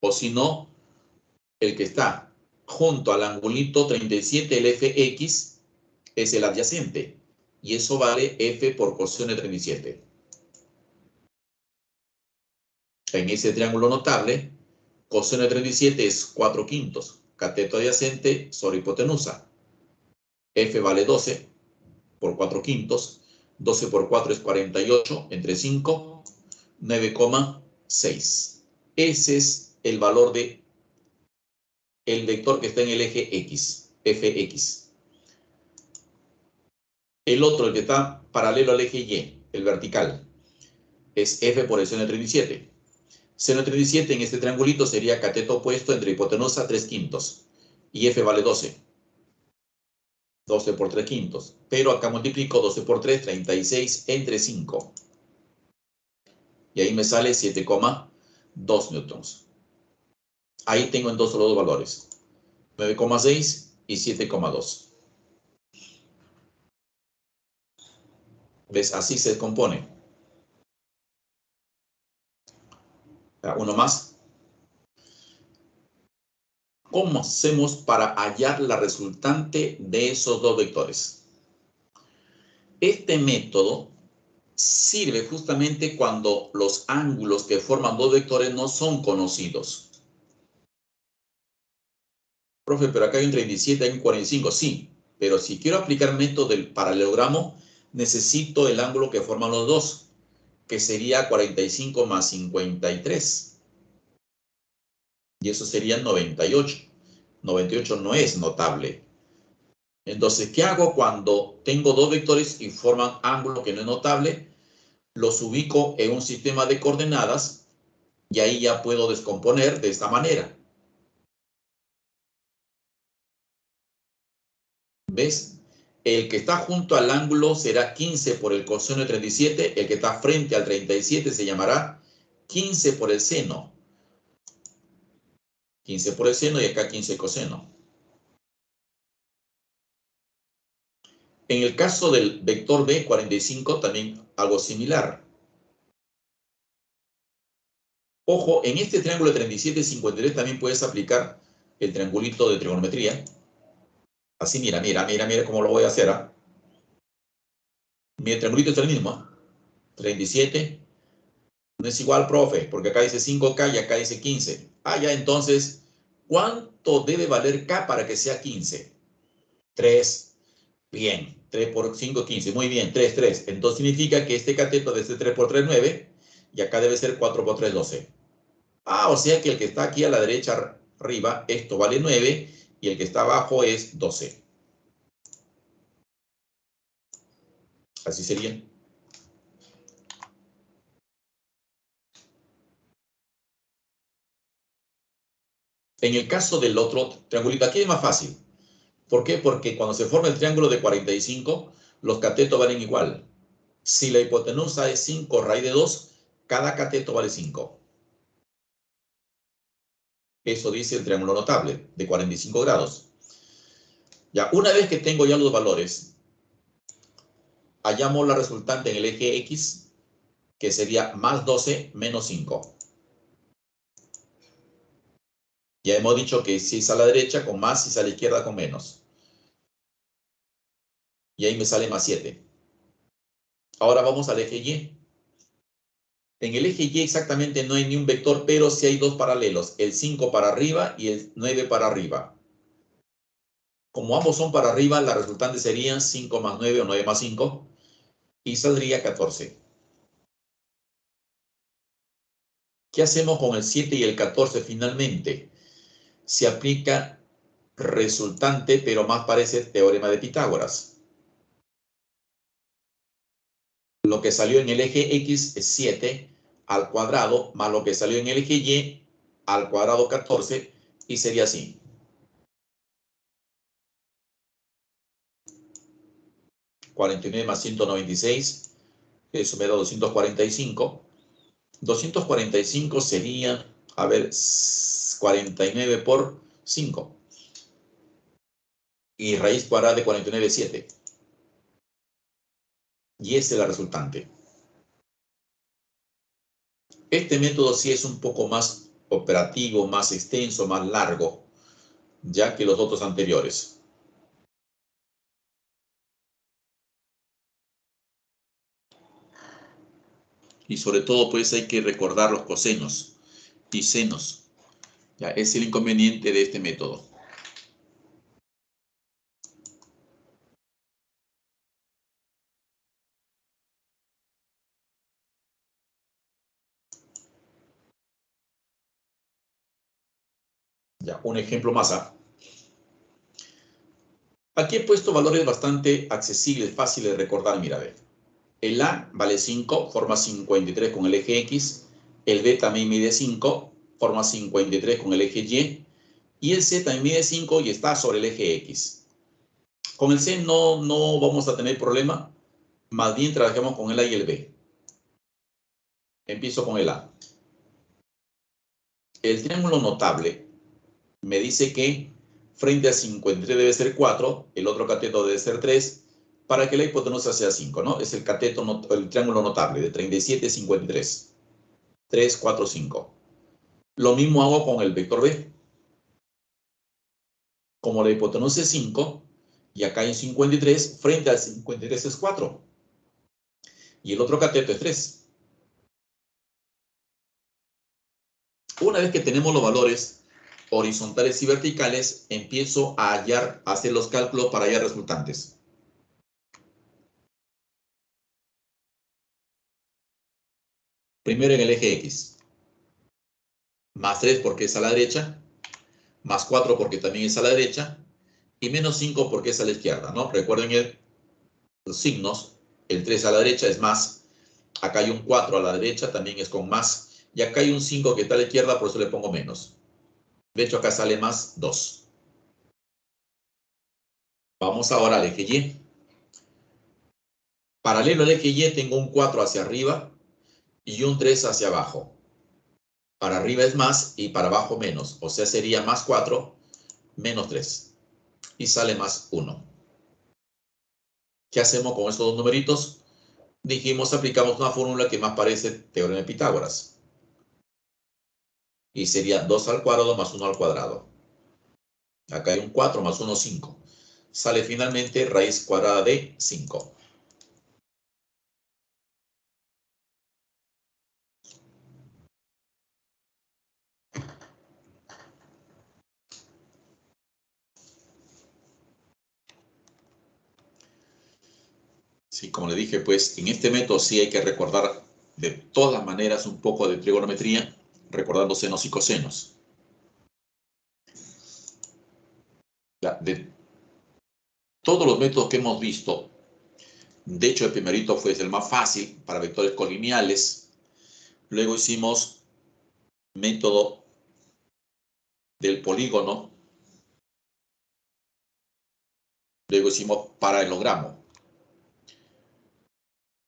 O si no, el que está junto al angulito 37, el fx, es el adyacente. Y eso vale f por coseno de 37. En ese triángulo notable, coseno de 37 es 4 quintos. Cateto adyacente sobre hipotenusa. F vale 12 por 4 quintos. 12 por 4 es 48, entre 5, 9,6. Ese es el valor de el vector que está en el eje X, fx. El otro, el que está paralelo al eje Y, el vertical, es f por el seno de 37. Seno de 37 en este triangulito sería cateto opuesto entre hipotenusa 3 quintos. Y f vale 12. 12 por 3 quintos. Pero acá multiplico 12 por 3, 36 entre 5. Y ahí me sale 7,2 newtons. Ahí tengo entonces los dos valores. 9,6 y 7,2. ¿Ves? Así se descompone. Uno más. ¿Cómo hacemos para hallar la resultante de esos dos vectores? Este método sirve justamente cuando los ángulos que forman dos vectores no son conocidos. Profe, pero acá hay un 37, hay un 45. Sí, pero si quiero aplicar el método del paralelogramo, necesito el ángulo que forman los dos, que sería 45 más 53. Y eso sería 98. 98 no es notable. Entonces, ¿qué hago cuando tengo dos vectores y forman ángulo que no es notable? Los ubico en un sistema de coordenadas y ahí ya puedo descomponer de esta manera. ¿Ves? El que está junto al ángulo será 15 por el coseno de 37. El que está frente al 37 se llamará 15 por el seno. 15 por el seno y acá 15 coseno. En el caso del vector B, 45, también algo similar. Ojo, en este triángulo de 37 y 53 también puedes aplicar el triangulito de trigonometría. Así, mira cómo lo voy a hacer. Mi triangulito es el mismo. 37 no es igual, profe, porque acá dice 5K y acá dice 15. Ya entonces ¿Cuánto debe valer K para que sea 15? 3. Bien. 3 por 5, 15. Muy bien. 3, 3. Entonces significa que este cateto debe ser 3 por 3, 9. Y acá debe ser 4 por 3, 12. Ah, o sea que el que está aquí a la derecha arriba, esto vale 9. Y el que está abajo es 12. Así sería. En el caso del otro triangulito, aquí es más fácil. ¿Por qué? Porque cuando se forma el triángulo de 45, los catetos valen igual. Si la hipotenusa es 5 raíz de 2, cada cateto vale 5. Eso dice el triángulo notable, de 45 grados. Ya, una vez que tengo ya los valores, hallamos la resultante en el eje X, que sería más 12 menos 5. Ya hemos dicho que si es a la derecha con más, si es a la izquierda con menos. Y ahí me sale más 7. Ahora vamos al eje Y. En el eje Y exactamente no hay ni un vector, pero sí hay dos paralelos, el 5 para arriba y el 9 para arriba. Como ambos son para arriba, la resultante sería 5 más 9 o 9 más 5 y saldría 14. ¿Qué hacemos con el 7 y el 14 finalmente? Se aplica resultante, pero más parece teorema de Pitágoras. Lo que salió en el eje X es 7 al cuadrado, más lo que salió en el eje Y al cuadrado 14, y sería así. 49 más 196, eso me da 245. 245 sería, a ver, 49 por 5. Y raíz cuadrada de 49 es 7. Y esa es la resultante. Este método sí es un poco más operativo, más extenso, más largo, ya que los otros anteriores. Y sobre todo, pues hay que recordar los cosenos y senos. Ya, es el inconveniente de este método. Ya, un ejemplo más. Aquí he puesto valores bastante accesibles, fáciles de recordar. Mira, a ver. El A vale 5, forma 53 con el eje X. El B también mide 5, forma 53 con el eje Y. Y el C también mide 5 y está sobre el eje X. Con el C no vamos a tener problema. Más bien trabajamos con el A y el B. Empiezo con el A. El triángulo notable me dice que frente a 53 debe ser 4, el otro cateto debe ser 3, para que la hipotenusa sea 5, ¿no? Es el el triángulo notable de 37 y 53. 3, 4, 5. Lo mismo hago con el vector B. Como la hipotenusa es 5, y acá hay 53, frente al 53 es 4. Y el otro cateto es 3. Una vez que tenemos los valores horizontales y verticales, empiezo a hacer los cálculos para hallar resultantes. Primero en el eje X. Más 3 porque es a la derecha, más 4 porque también es a la derecha, y menos 5 porque es a la izquierda, ¿no? Recuerden los signos, el 3 a la derecha es más, acá hay un 4 a la derecha, también es con más, y acá hay un 5 que está a la izquierda, por eso le pongo menos. De hecho, acá sale más 2. Vamos ahora al eje Y. Paralelo al eje Y tengo un 4 hacia arriba y un 3 hacia abajo. Para arriba es más y para abajo menos, o sea, sería más 4 menos 3. Y sale más 1. ¿Qué hacemos con estos dos numeritos? Dijimos, aplicamos una fórmula que más parece teorema de Pitágoras. Y sería 2 al cuadrado más 1 al cuadrado. Acá hay un 4 más 1, 5. Sale finalmente raíz cuadrada de 5. Sí, como le dije, pues en este método sí hay que recordar de todas maneras un poco de trigonometría, recordando senos y cosenos. De todos los métodos que hemos visto, de hecho el primerito fue el más fácil para vectores colineales. Luego hicimos método del polígono. Luego hicimos paralelogramo,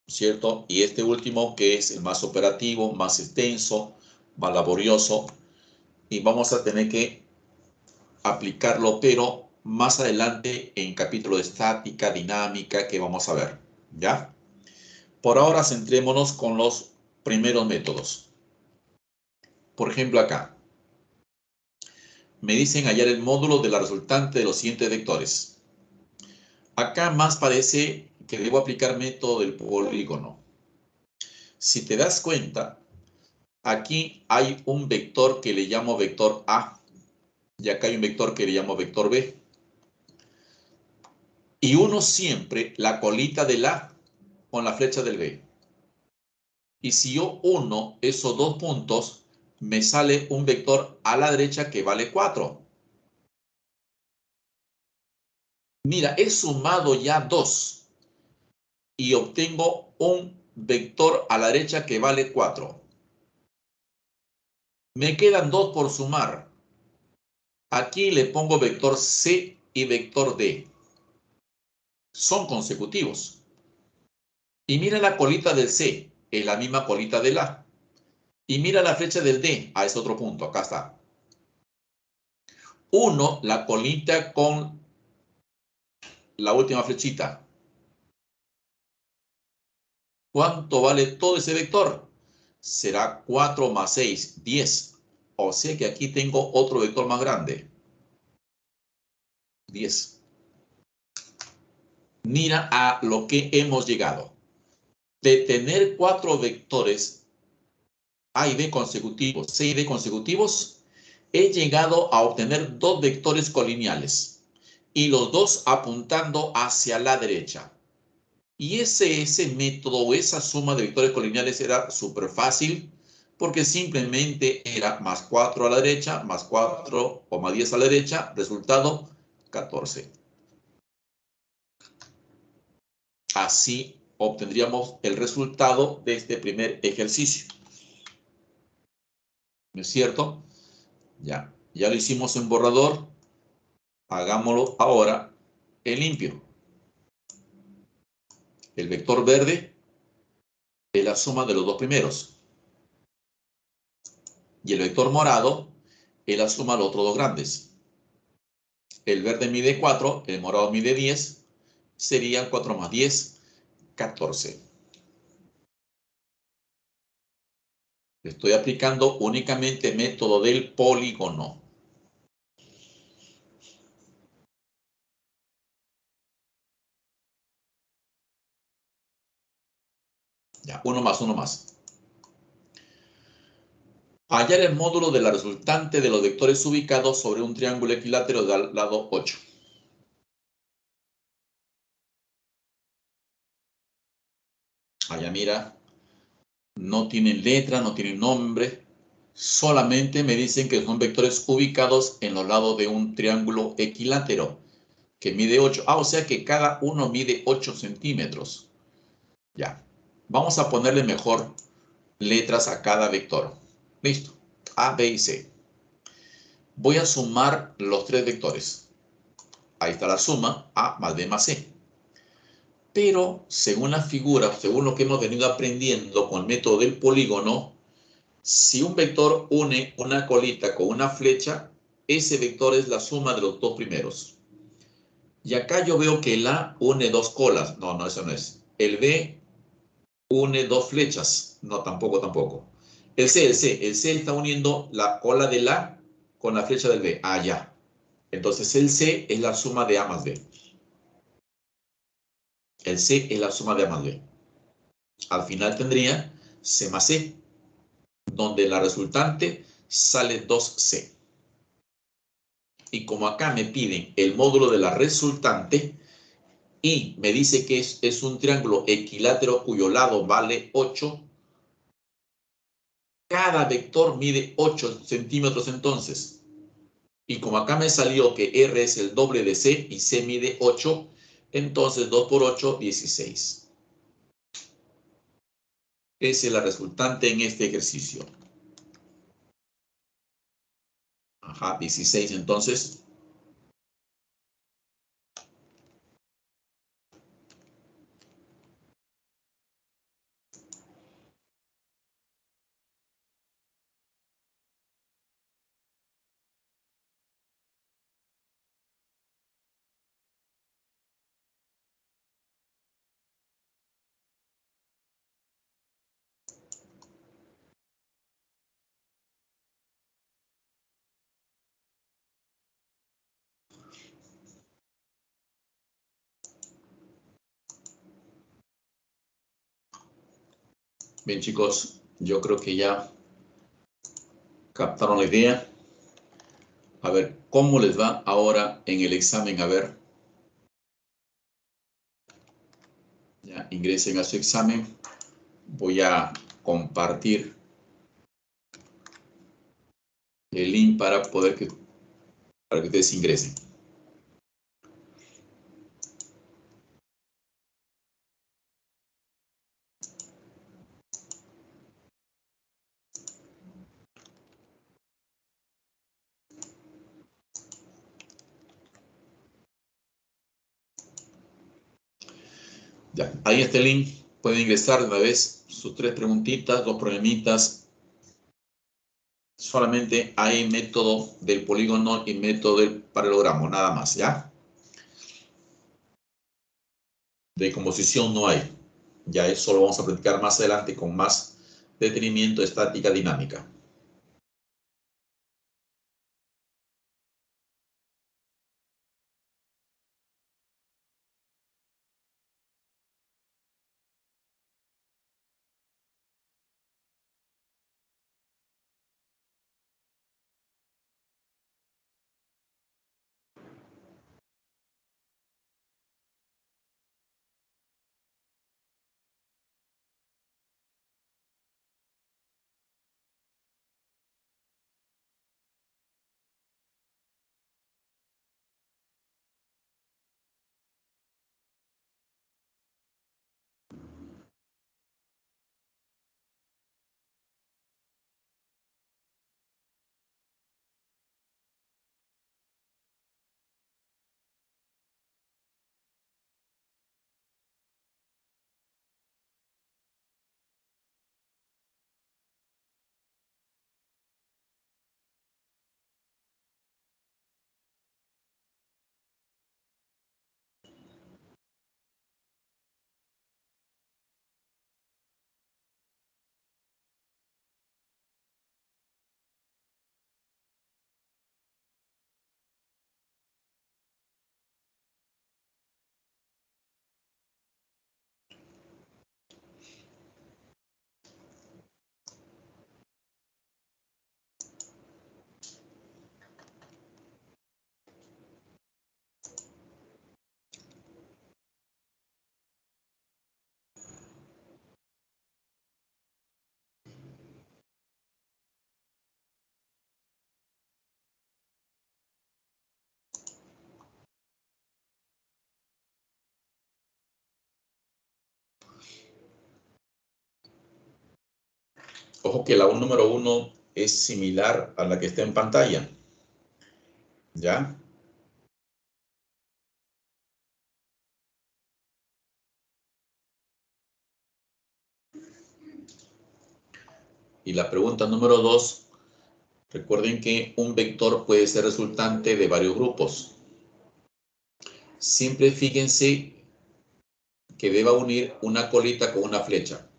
¿cierto? Y este último, que es el más operativo, más extenso, más laborioso, y vamos a tener que aplicarlo, pero más adelante en capítulo de estática, dinámica, que vamos a ver, ¿ya? Por ahora centrémonos con los primeros métodos. Por ejemplo, acá. Me dicen hallar el módulo de la resultante de los siguientes vectores. Acá más parece que debo aplicar método del polígono. Si te das cuenta, aquí hay un vector que le llamo vector A y acá hay un vector que le llamo vector B. Y uno siempre la colita del A con la flecha del B. Y si yo uno esos dos puntos, me sale un vector a la derecha que vale 4. Mira, he sumado ya 2 y obtengo un vector a la derecha que vale 4. Me quedan 2 por sumar. Aquí le pongo vector C y vector D. Son consecutivos. Y mira la colita del C, es la misma colita del A. Y mira la flecha del D, es otro punto, acá está. 1, la colita con la última flechita. ¿Cuánto vale todo ese vector? Será 4 más 6, 10. O sea que aquí tengo otro vector más grande. 10. Mira a lo que hemos llegado. De tener 4 vectores A y B consecutivos, C y D consecutivos, he llegado a obtener 2 vectores colineales. Y los dos apuntando hacia la derecha. Y ese método o esa suma de vectores colineales era súper fácil porque simplemente era más 4 a la derecha, más 4 o más 10 a la derecha, resultado 14. Así obtendríamos el resultado de este primer ejercicio. ¿No es cierto? Ya lo hicimos en borrador. Hagámoslo ahora en limpio. El vector verde es la suma de los dos primeros. Y el vector morado es la suma de los otros dos grandes. El verde mide 4, el morado mide 10. Serían 4 más 10, 14. Estoy aplicando únicamente método del polígono. Ya, uno más. Hallar el módulo de la resultante de los vectores ubicados sobre un triángulo equilátero del lado 8. Allá mira, no tienen letra, no tienen nombre, solamente me dicen que son vectores ubicados en los lados de un triángulo equilátero que mide 8. O sea que cada uno mide 8 centímetros. Ya, vamos a ponerle mejor letras a cada vector. Listo, A, B y C. Voy a sumar los 3 vectores. Ahí está la suma, A más B más C. Pero, según la figura, según lo que hemos venido aprendiendo con el método del polígono, si un vector une una colita con una flecha, ese vector es la suma de los dos primeros. Y acá yo veo que el A une 2 colas. No, eso no es. El B une 2 flechas. No, tampoco. El C está uniendo la cola del A con la flecha del B. Ya. Entonces el C es la suma de A más B. El C es la suma de A más B. Al final tendría C más C, donde la resultante sale 2C. Y como acá me piden el módulo de la resultante, y me dice que es un triángulo equilátero cuyo lado vale 8, cada vector mide 8 centímetros entonces. Y como acá me salió que R es el doble de C y C mide 8, entonces 2 por 8, 16. Esa es la resultante en este ejercicio. Ajá, 16 entonces. Bien, chicos, yo creo que ya captaron la idea. A ver, ¿cómo les va ahora en el examen? A ver, ya ingresen a su examen. Voy a compartir el link para que ustedes ingresen. Ya, ahí está el link. Pueden ingresar de una vez sus 3 preguntitas, 2 problemitas. Solamente hay método del polígono y método del paralelogramo, nada más, ¿ya? De composición no hay. Ya eso lo vamos a practicar más adelante con más detenimiento, estática, dinámica. Ojo que la número 1 es similar a la que está en pantalla. ¿Ya? Y la pregunta número 2, recuerden que un vector puede ser resultante de varios grupos. Siempre fíjense que deba unir una colita con una flecha.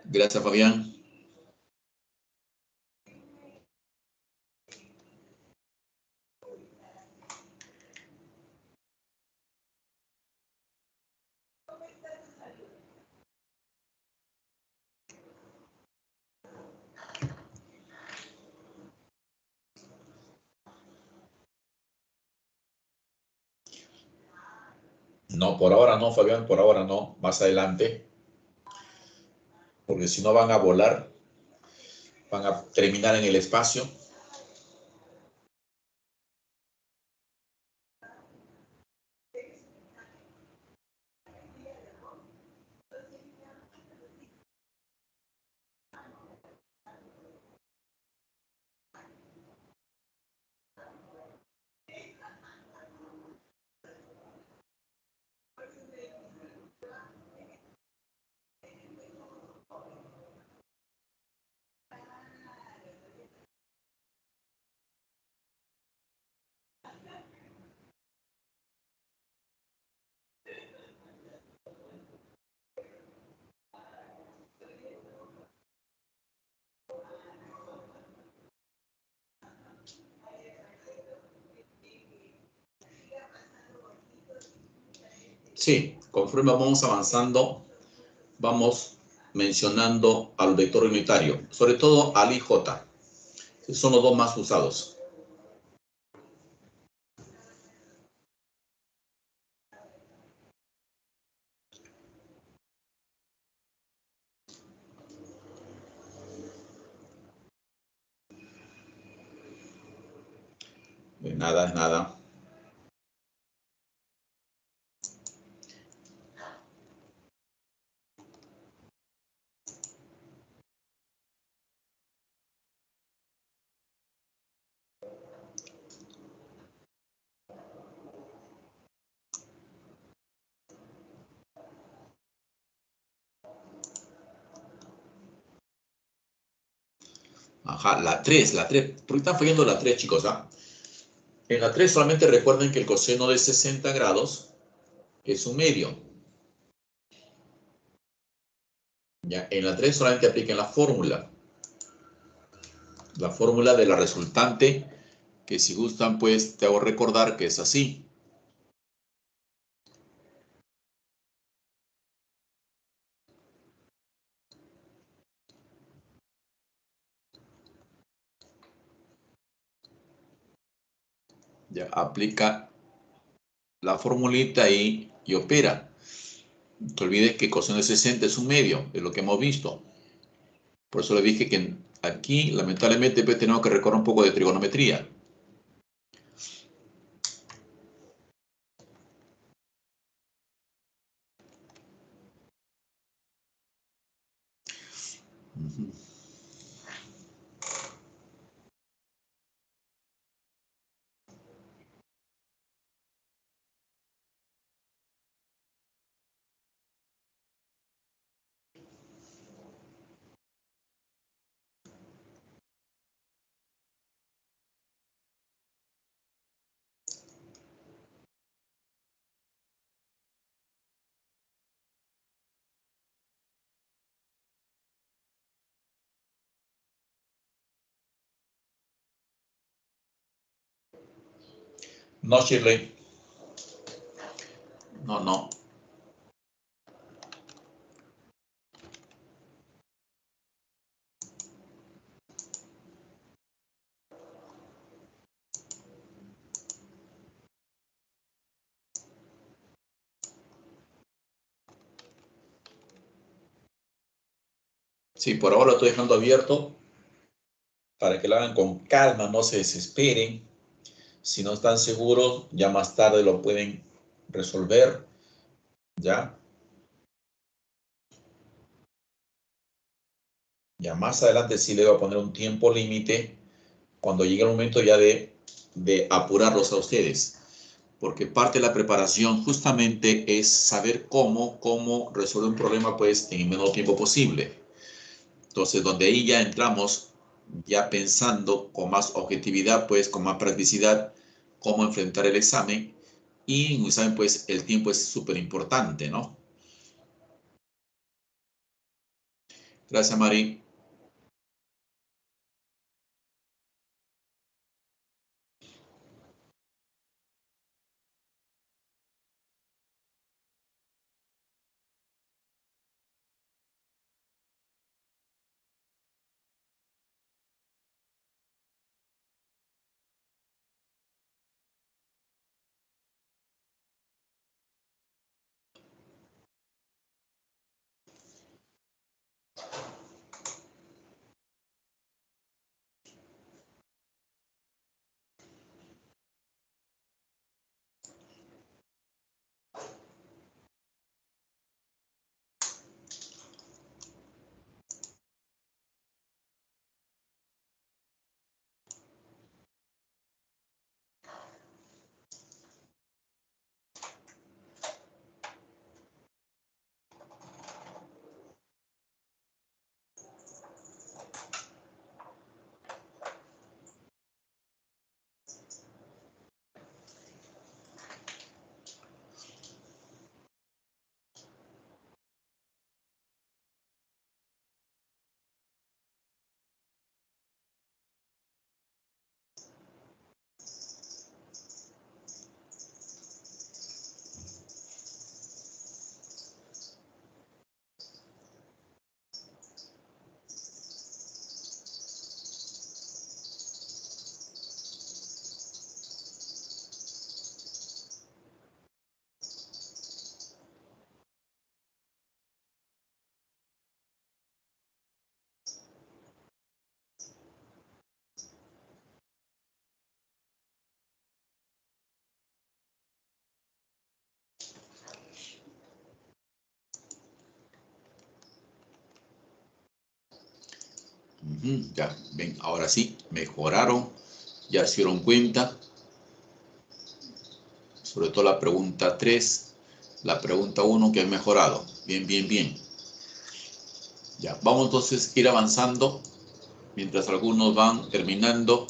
Gracias, Fabián. No, por ahora no, Fabián, por ahora no. Más adelante, porque si no van a volar, van a terminar en el espacio. Sí, conforme vamos avanzando, vamos mencionando al vector unitario, sobre todo al IJ. Son los dos más usados. De nada, es nada. Ajá, la 3. ¿Por qué están fallando la 3, chicos? ¿Ah? En la 3 solamente recuerden que el coseno de 60 grados es un medio. Ya, en la 3 solamente apliquen la fórmula. La fórmula de la resultante, que si gustan, pues te hago recordar que es así. Ya, aplica la formulita y opera. No te olvides que coseno de 60 es un medio, es lo que hemos visto. Por eso le dije que aquí, lamentablemente, pues, tenemos que recorrer un poco de trigonometría. No, Shirley. No, no. Sí, por ahora lo estoy dejando abierto para que lo hagan con calma, no se desesperen. Si no están seguros, ya más tarde lo pueden resolver, ¿ya? Ya más adelante sí le voy a poner un tiempo límite cuando llegue el momento ya de apurarlos a ustedes. Porque parte de la preparación justamente es saber cómo resolver un problema pues en el menor tiempo posible. Entonces, donde ahí ya entramos ya pensando con más objetividad, pues con más practicidad, cómo enfrentar el examen. Y en un examen, pues el tiempo es súper importante, ¿no? Gracias, Mari. Ya, ven, ahora sí, mejoraron, ya se dieron cuenta. Sobre todo la pregunta 3, la pregunta 1 que han mejorado. Bien, bien, bien. Ya, vamos entonces a ir avanzando mientras algunos van terminando.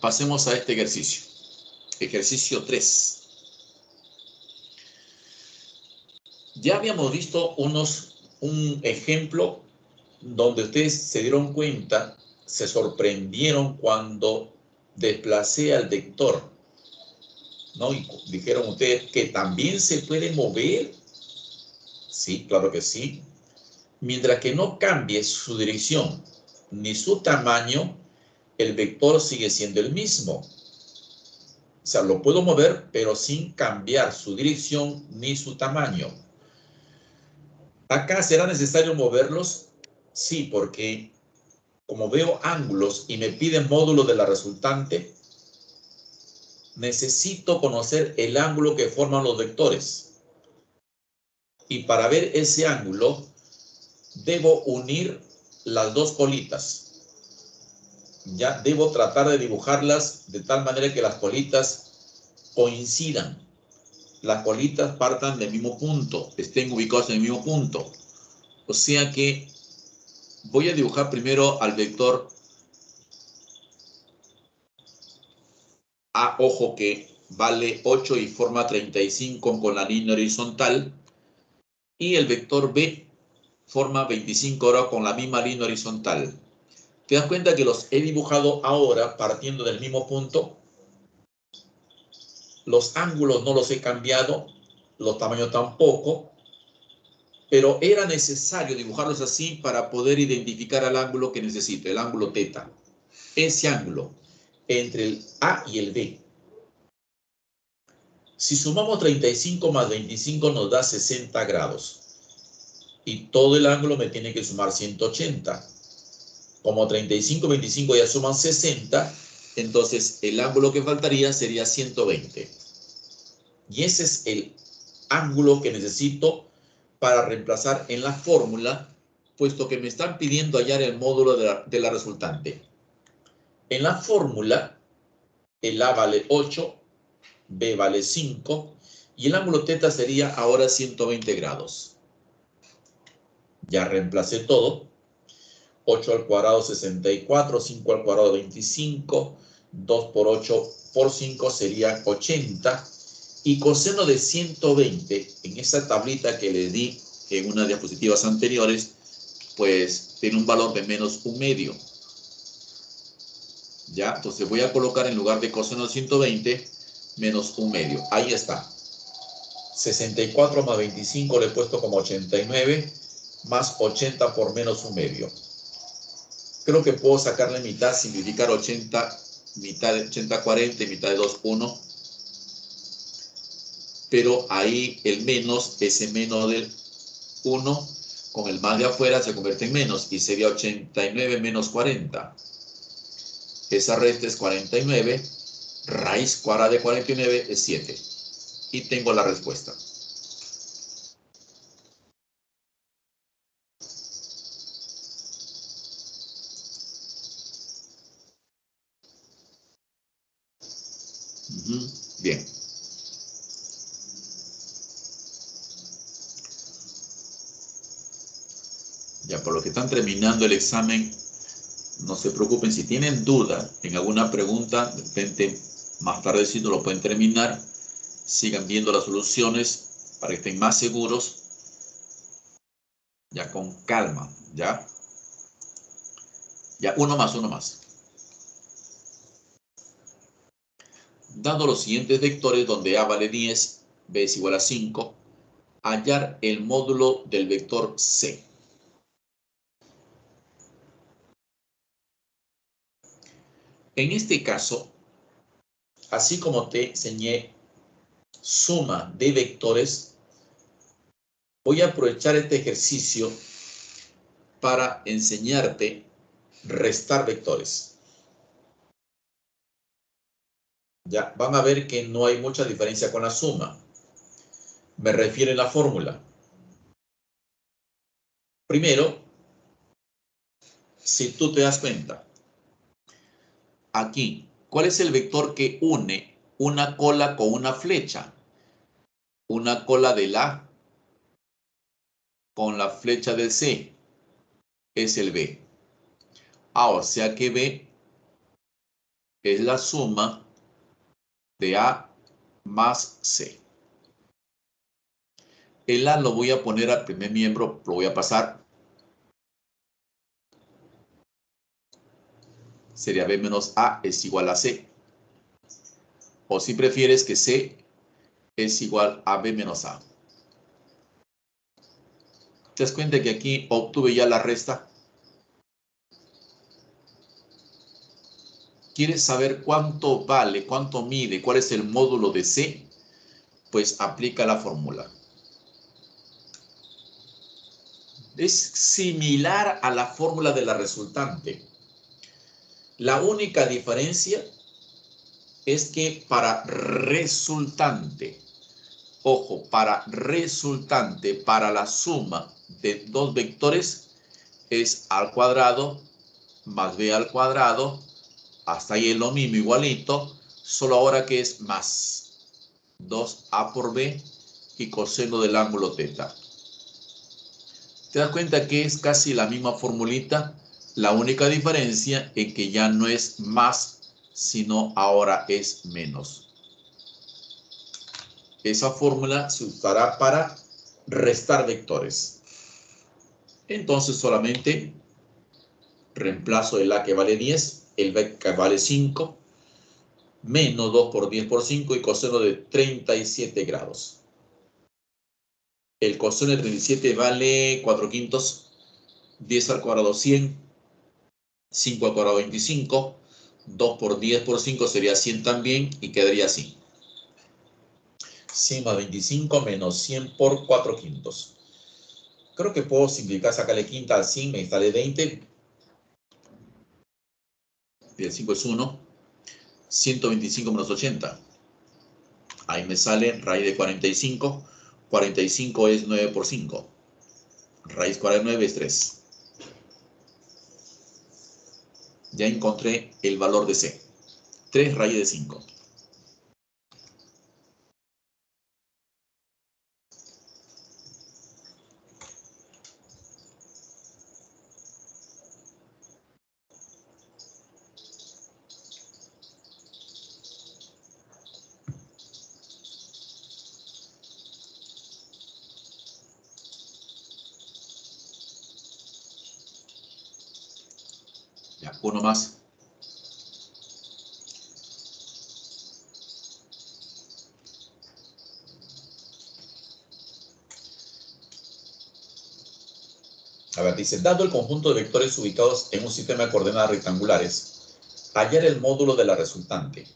Pasemos a este ejercicio. Ejercicio 3. Ya habíamos visto un ejemplo donde ustedes se dieron cuenta, se sorprendieron cuando desplacé al vector, ¿no? Y dijeron ustedes que también se puede mover. Sí, claro que sí. Mientras que no cambie su dirección ni su tamaño, el vector sigue siendo el mismo. O sea, lo puedo mover, pero sin cambiar su dirección ni su tamaño. Acá será necesario moverlos, sí, porque como veo ángulos y me piden módulo de la resultante, necesito conocer el ángulo que forman los vectores. Y para ver ese ángulo, debo unir las dos colitas. Ya debo tratar de dibujarlas de tal manera que las colitas coincidan. Las colitas partan del mismo punto, estén ubicados en el mismo punto. O sea que voy a dibujar primero al vector A, ojo que vale 8 y forma 35 con la línea horizontal. Y el vector B forma 25 ahora con la misma línea horizontal. ¿Te das cuenta que los he dibujado ahora partiendo del mismo punto? Los ángulos no los he cambiado, los tamaños tampoco, pero era necesario dibujarlos así para poder identificar el ángulo que necesito, el ángulo teta. Ese ángulo entre el A y el B. Si sumamos 35 más 25 nos da 60 grados. Y todo el ángulo me tiene que sumar 180. Como 35 y 25 ya suman 60, entonces el ángulo que faltaría sería 120. Y ese es el ángulo que necesito para reemplazar en la fórmula, puesto que me están pidiendo hallar el módulo de la resultante. En la fórmula, el A vale 8, B vale 5, y el ángulo teta sería ahora 120 grados. Ya reemplacé todo. 8 al cuadrado 64, 5 al cuadrado 25, 2 por 8 por 5 sería 80. Y coseno de 120, en esa tablita que les di en unas diapositivas anteriores, pues tiene un valor de menos un medio. ¿Ya? Entonces voy a colocar en lugar de coseno de 120, menos un medio. Ahí está. 64 más 25 le he puesto como 89, más 80 por menos un medio. Creo que puedo sacarle mitad, simplificar 80, mitad de 80, 40 y mitad de 2, 1. Pero ahí el menos, ese menos del 1, con el más de afuera se convierte en menos y sería 89 menos 40. Esa resta es 49, raíz cuadrada de 49 es 7. Y tengo la respuesta. Bien. Ya por lo que están terminando el examen, no se preocupen. Si tienen duda en alguna pregunta, de repente más tarde si no lo pueden terminar, sigan viendo las soluciones para que estén más seguros, ya con calma, ¿ya? Ya, uno más. Dando los siguientes vectores donde A vale 10, B es igual a 5, hallar el módulo del vector C. En este caso, así como te enseñé suma de vectores, voy a aprovechar este ejercicio para enseñarte restar vectores. Ya van a ver que no hay mucha diferencia con la suma. Me refiero a la fórmula. Primero, si tú te das cuenta, aquí, ¿cuál es el vector que une una cola con una flecha? Una cola del A con la flecha del C es el B. O sea que B es la suma de A más C. El A lo voy a poner al primer miembro, lo voy a pasar. Sería B menos A es igual a C. O si prefieres que C es igual a B menos A. ¿Te das cuenta que aquí obtuve ya la resta? ¿Quieres saber cuánto vale, cuánto mide, cuál es el módulo de C? Pues aplica la fórmula. Es similar a la fórmula de la resultante. La única diferencia es que para resultante, ojo, para resultante, para la suma de dos vectores es A al cuadrado más B al cuadrado, hasta ahí es lo mismo, igualito, solo ahora que es más 2A por B y coseno del ángulo teta. ¿Te das cuenta que es casi la misma formulita? La única diferencia es que ya no es más, sino ahora es menos. Esa fórmula se usará para restar vectores. Entonces solamente reemplazo el A que vale 10, el B que vale 5, menos 2 por 10 por 5 y coseno de 37 grados. El coseno de 37 vale 4 quintos, 10 al cuadrado 100, 5 al cuadrado 25, 2 por 10 por 5 sería 100 también y quedaría así. 100 más 25 menos 100 por 4 quintos. Creo que puedo simplificar, sacarle quinta al 100, me sale 20. Y el 5 es 1. 125 menos 80. Ahí me sale raíz de 45. 45 es 9 por 5. Raíz cuadrada de 9 es 3. Ya encontré el valor de C. 3 raíz de 5. Ya, uno más. A ver, dice, dado el conjunto de vectores ubicados en un sistema de coordenadas rectangulares, hallar el módulo de la resultante.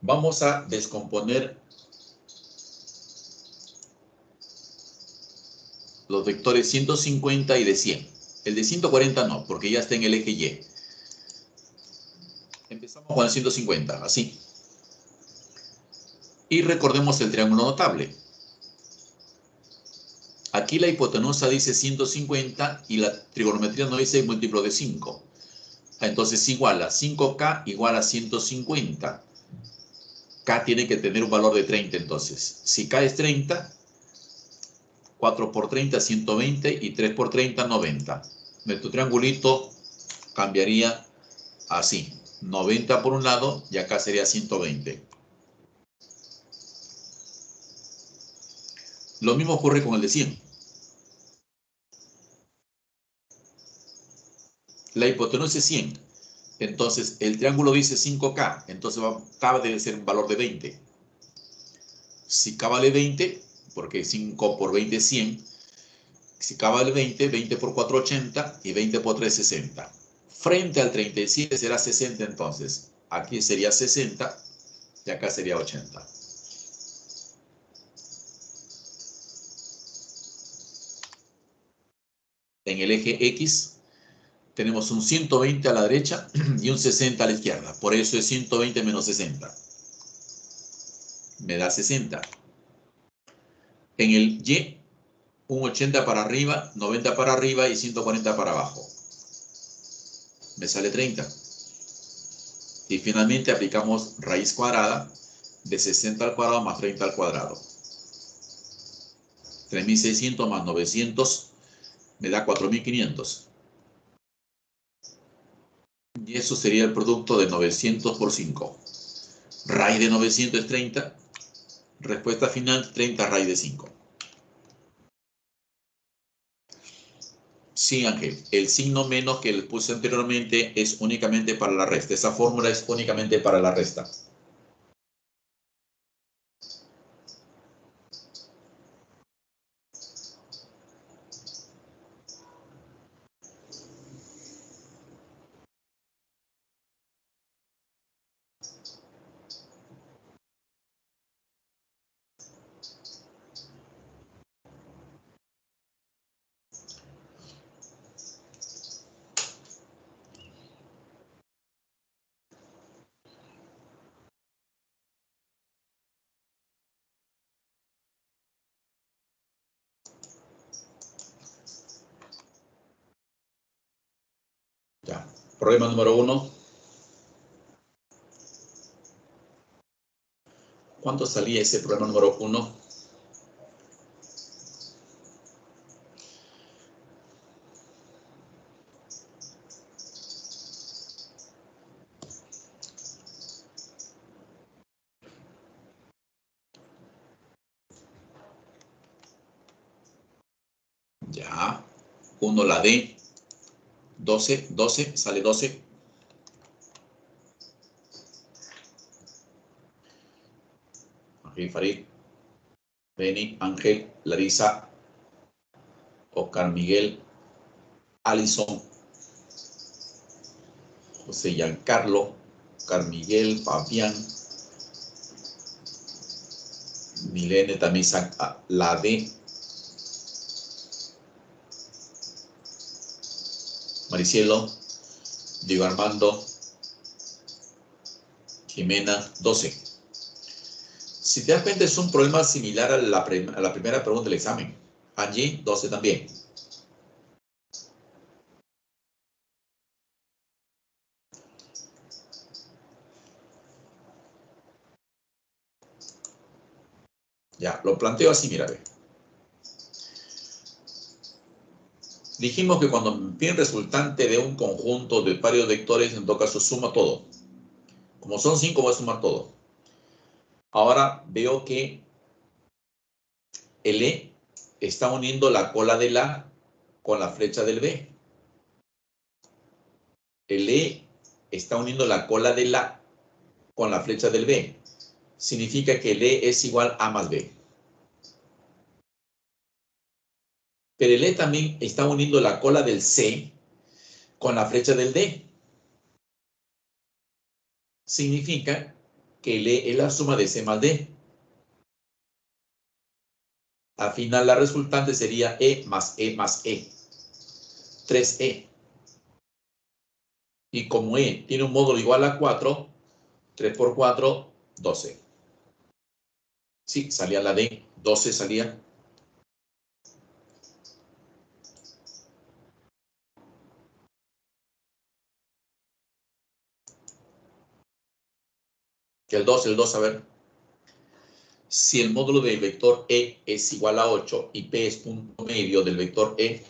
Vamos a descomponer los vectores 150 y de 100. El de 140 no, porque ya está en el eje Y. Empezamos con el 150, así. Y recordemos el triángulo notable. Aquí la hipotenusa dice 150 y la trigonometría nos dice múltiplo de 5. Entonces igual a 5K igual a 150. K tiene que tener un valor de 30 entonces. Si K es 30, 4 por 30, 120 y 3 por 30, 90. Nuestro triangulito cambiaría así. 90 por un lado y acá sería 120. Lo mismo ocurre con el de 100. La hipotenusa es 100. Entonces, el triángulo dice 5K. Entonces, K debe ser un valor de 20. Si K vale 20, porque 5 por 20 es 100. Si K vale 20, 20 por 4, 80 y 20 por 3, 60. Frente al 37 será 60 entonces. Aquí sería 60 y acá sería 80. En el eje X tenemos un 120 a la derecha y un 60 a la izquierda. Por eso es 120 menos 60. Me da 60. En el Y, un 80 para arriba, 90 para arriba y 140 para abajo. Me sale 30. Y finalmente aplicamos raíz cuadrada de 60 al cuadrado más 30 al cuadrado. 3.600 más 900 me da 4.500. Y eso sería el producto de 900 por 5. Raíz de 900 es 30. Respuesta final, 30 raíz de 5. Sí, Ángel. El signo menos que les puse anteriormente es únicamente para la resta. Esa fórmula es únicamente para la resta. Ya. Problema número 1. ¿Cuánto salía ese problema número 1? Ya. 1 la D. 12, 12, sale 12. Ángel Farid, Beni, Ángel, Larisa, Oscar Miguel, Alison, José Giancarlo, Oscar Miguel, Fabián, Milene también saca la D. Maricielo, Diego Armando, Jimena, 12. Si te das cuenta, es un problema similar a la primera pregunta del examen. Angie, 12 también. Ya, lo planteo así, mira, ve. Dijimos que cuando me piden resultante de un conjunto de varios vectores, en todo caso suma todo. Como son 5, voy a sumar todo. Ahora veo que el E está uniendo la cola del A con la flecha del B. El E está uniendo la cola del A con la flecha del B. Significa que el E es igual a más B. Pero el E también está uniendo la cola del C con la flecha del D. Significa que el E es la suma de C más D. Al final la resultante sería E más E más E. 3E. Y como E tiene un módulo igual a 4, 3 por 4, 12. Sí, salía la D. 12 salía. Que el 2, a ver. Si el módulo del vector E es igual a 8 y P es punto medio del vector E,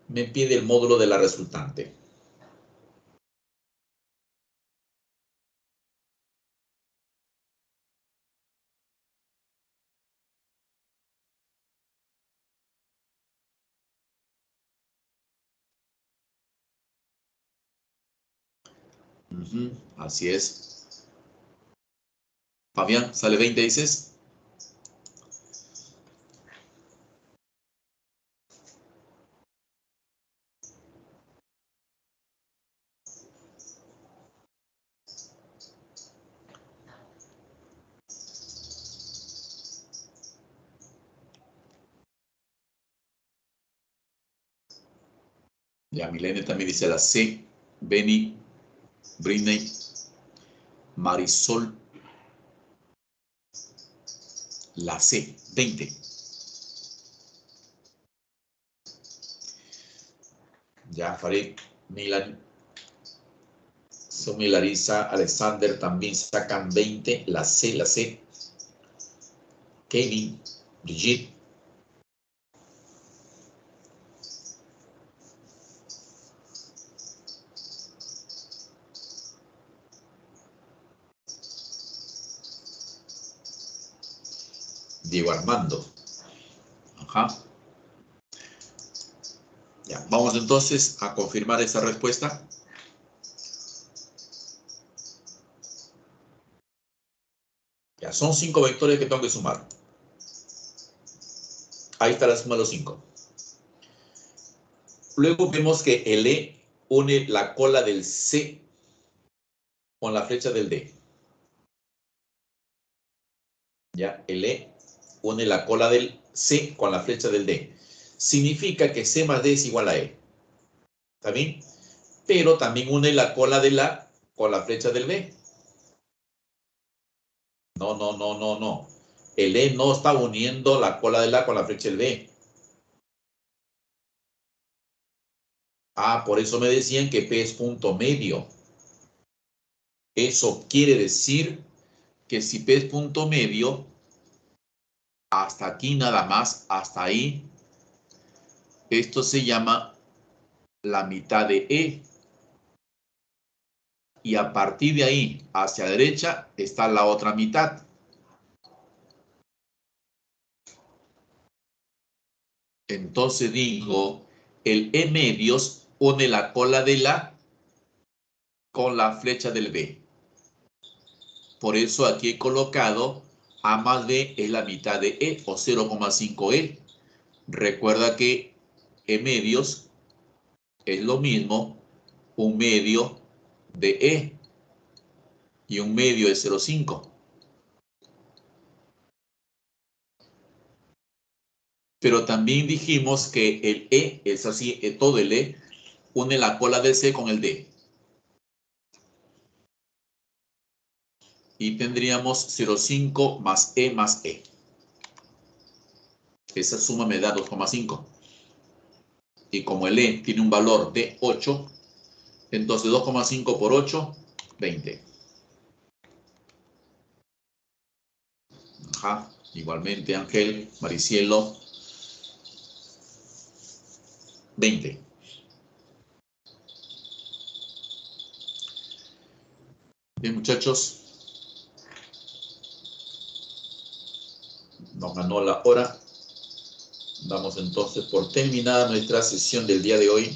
me pide el módulo de la resultante. Así es. Fabián, ¿sale 20, dices? Ya, Milene también dice la C. Beni, Britney, Marisol, la C, 20. Ya, Farid, Milan, Sumi, Larisa, Alexander también sacan 20. La C. Kevin, Brigitte. Diego Armando. Ajá. Ya, vamos entonces a confirmar esa respuesta. Ya, son 5 vectores que tengo que sumar. Ahí está la suma de los 5. Luego vemos que el E une la cola del C con la flecha del D. Ya, el E une la cola del C con la flecha del D. Significa que C más D es igual a E. ¿Está bien? Pero también une la cola del A con la flecha del B. No. El E no está uniendo la cola del A con la flecha del B. Ah, por eso me decían que P es punto medio. Eso quiere decir que si P es punto medio, hasta aquí nada más, hasta ahí, esto se llama la mitad de E. Y a partir de ahí, hacia la derecha, está la otra mitad. Entonces digo, el E medios une la cola de la con la flecha del B. Por eso aquí he colocado A más B es la mitad de E o 0,5 E. Recuerda que E medios es lo mismo, un medio de E y un medio es 0,5. Pero también dijimos que el E es así, todo el E une la cola del C con el D. Y tendríamos 0,5 más E más E. Esa suma me da 2,5. Y como el E tiene un valor de 8, entonces 2,5 por 8, 20. Ajá. Igualmente, Ángel, Maricielo, 20. Bien, muchachos. Nos ganó la hora. Damos entonces por terminada nuestra sesión del día de hoy.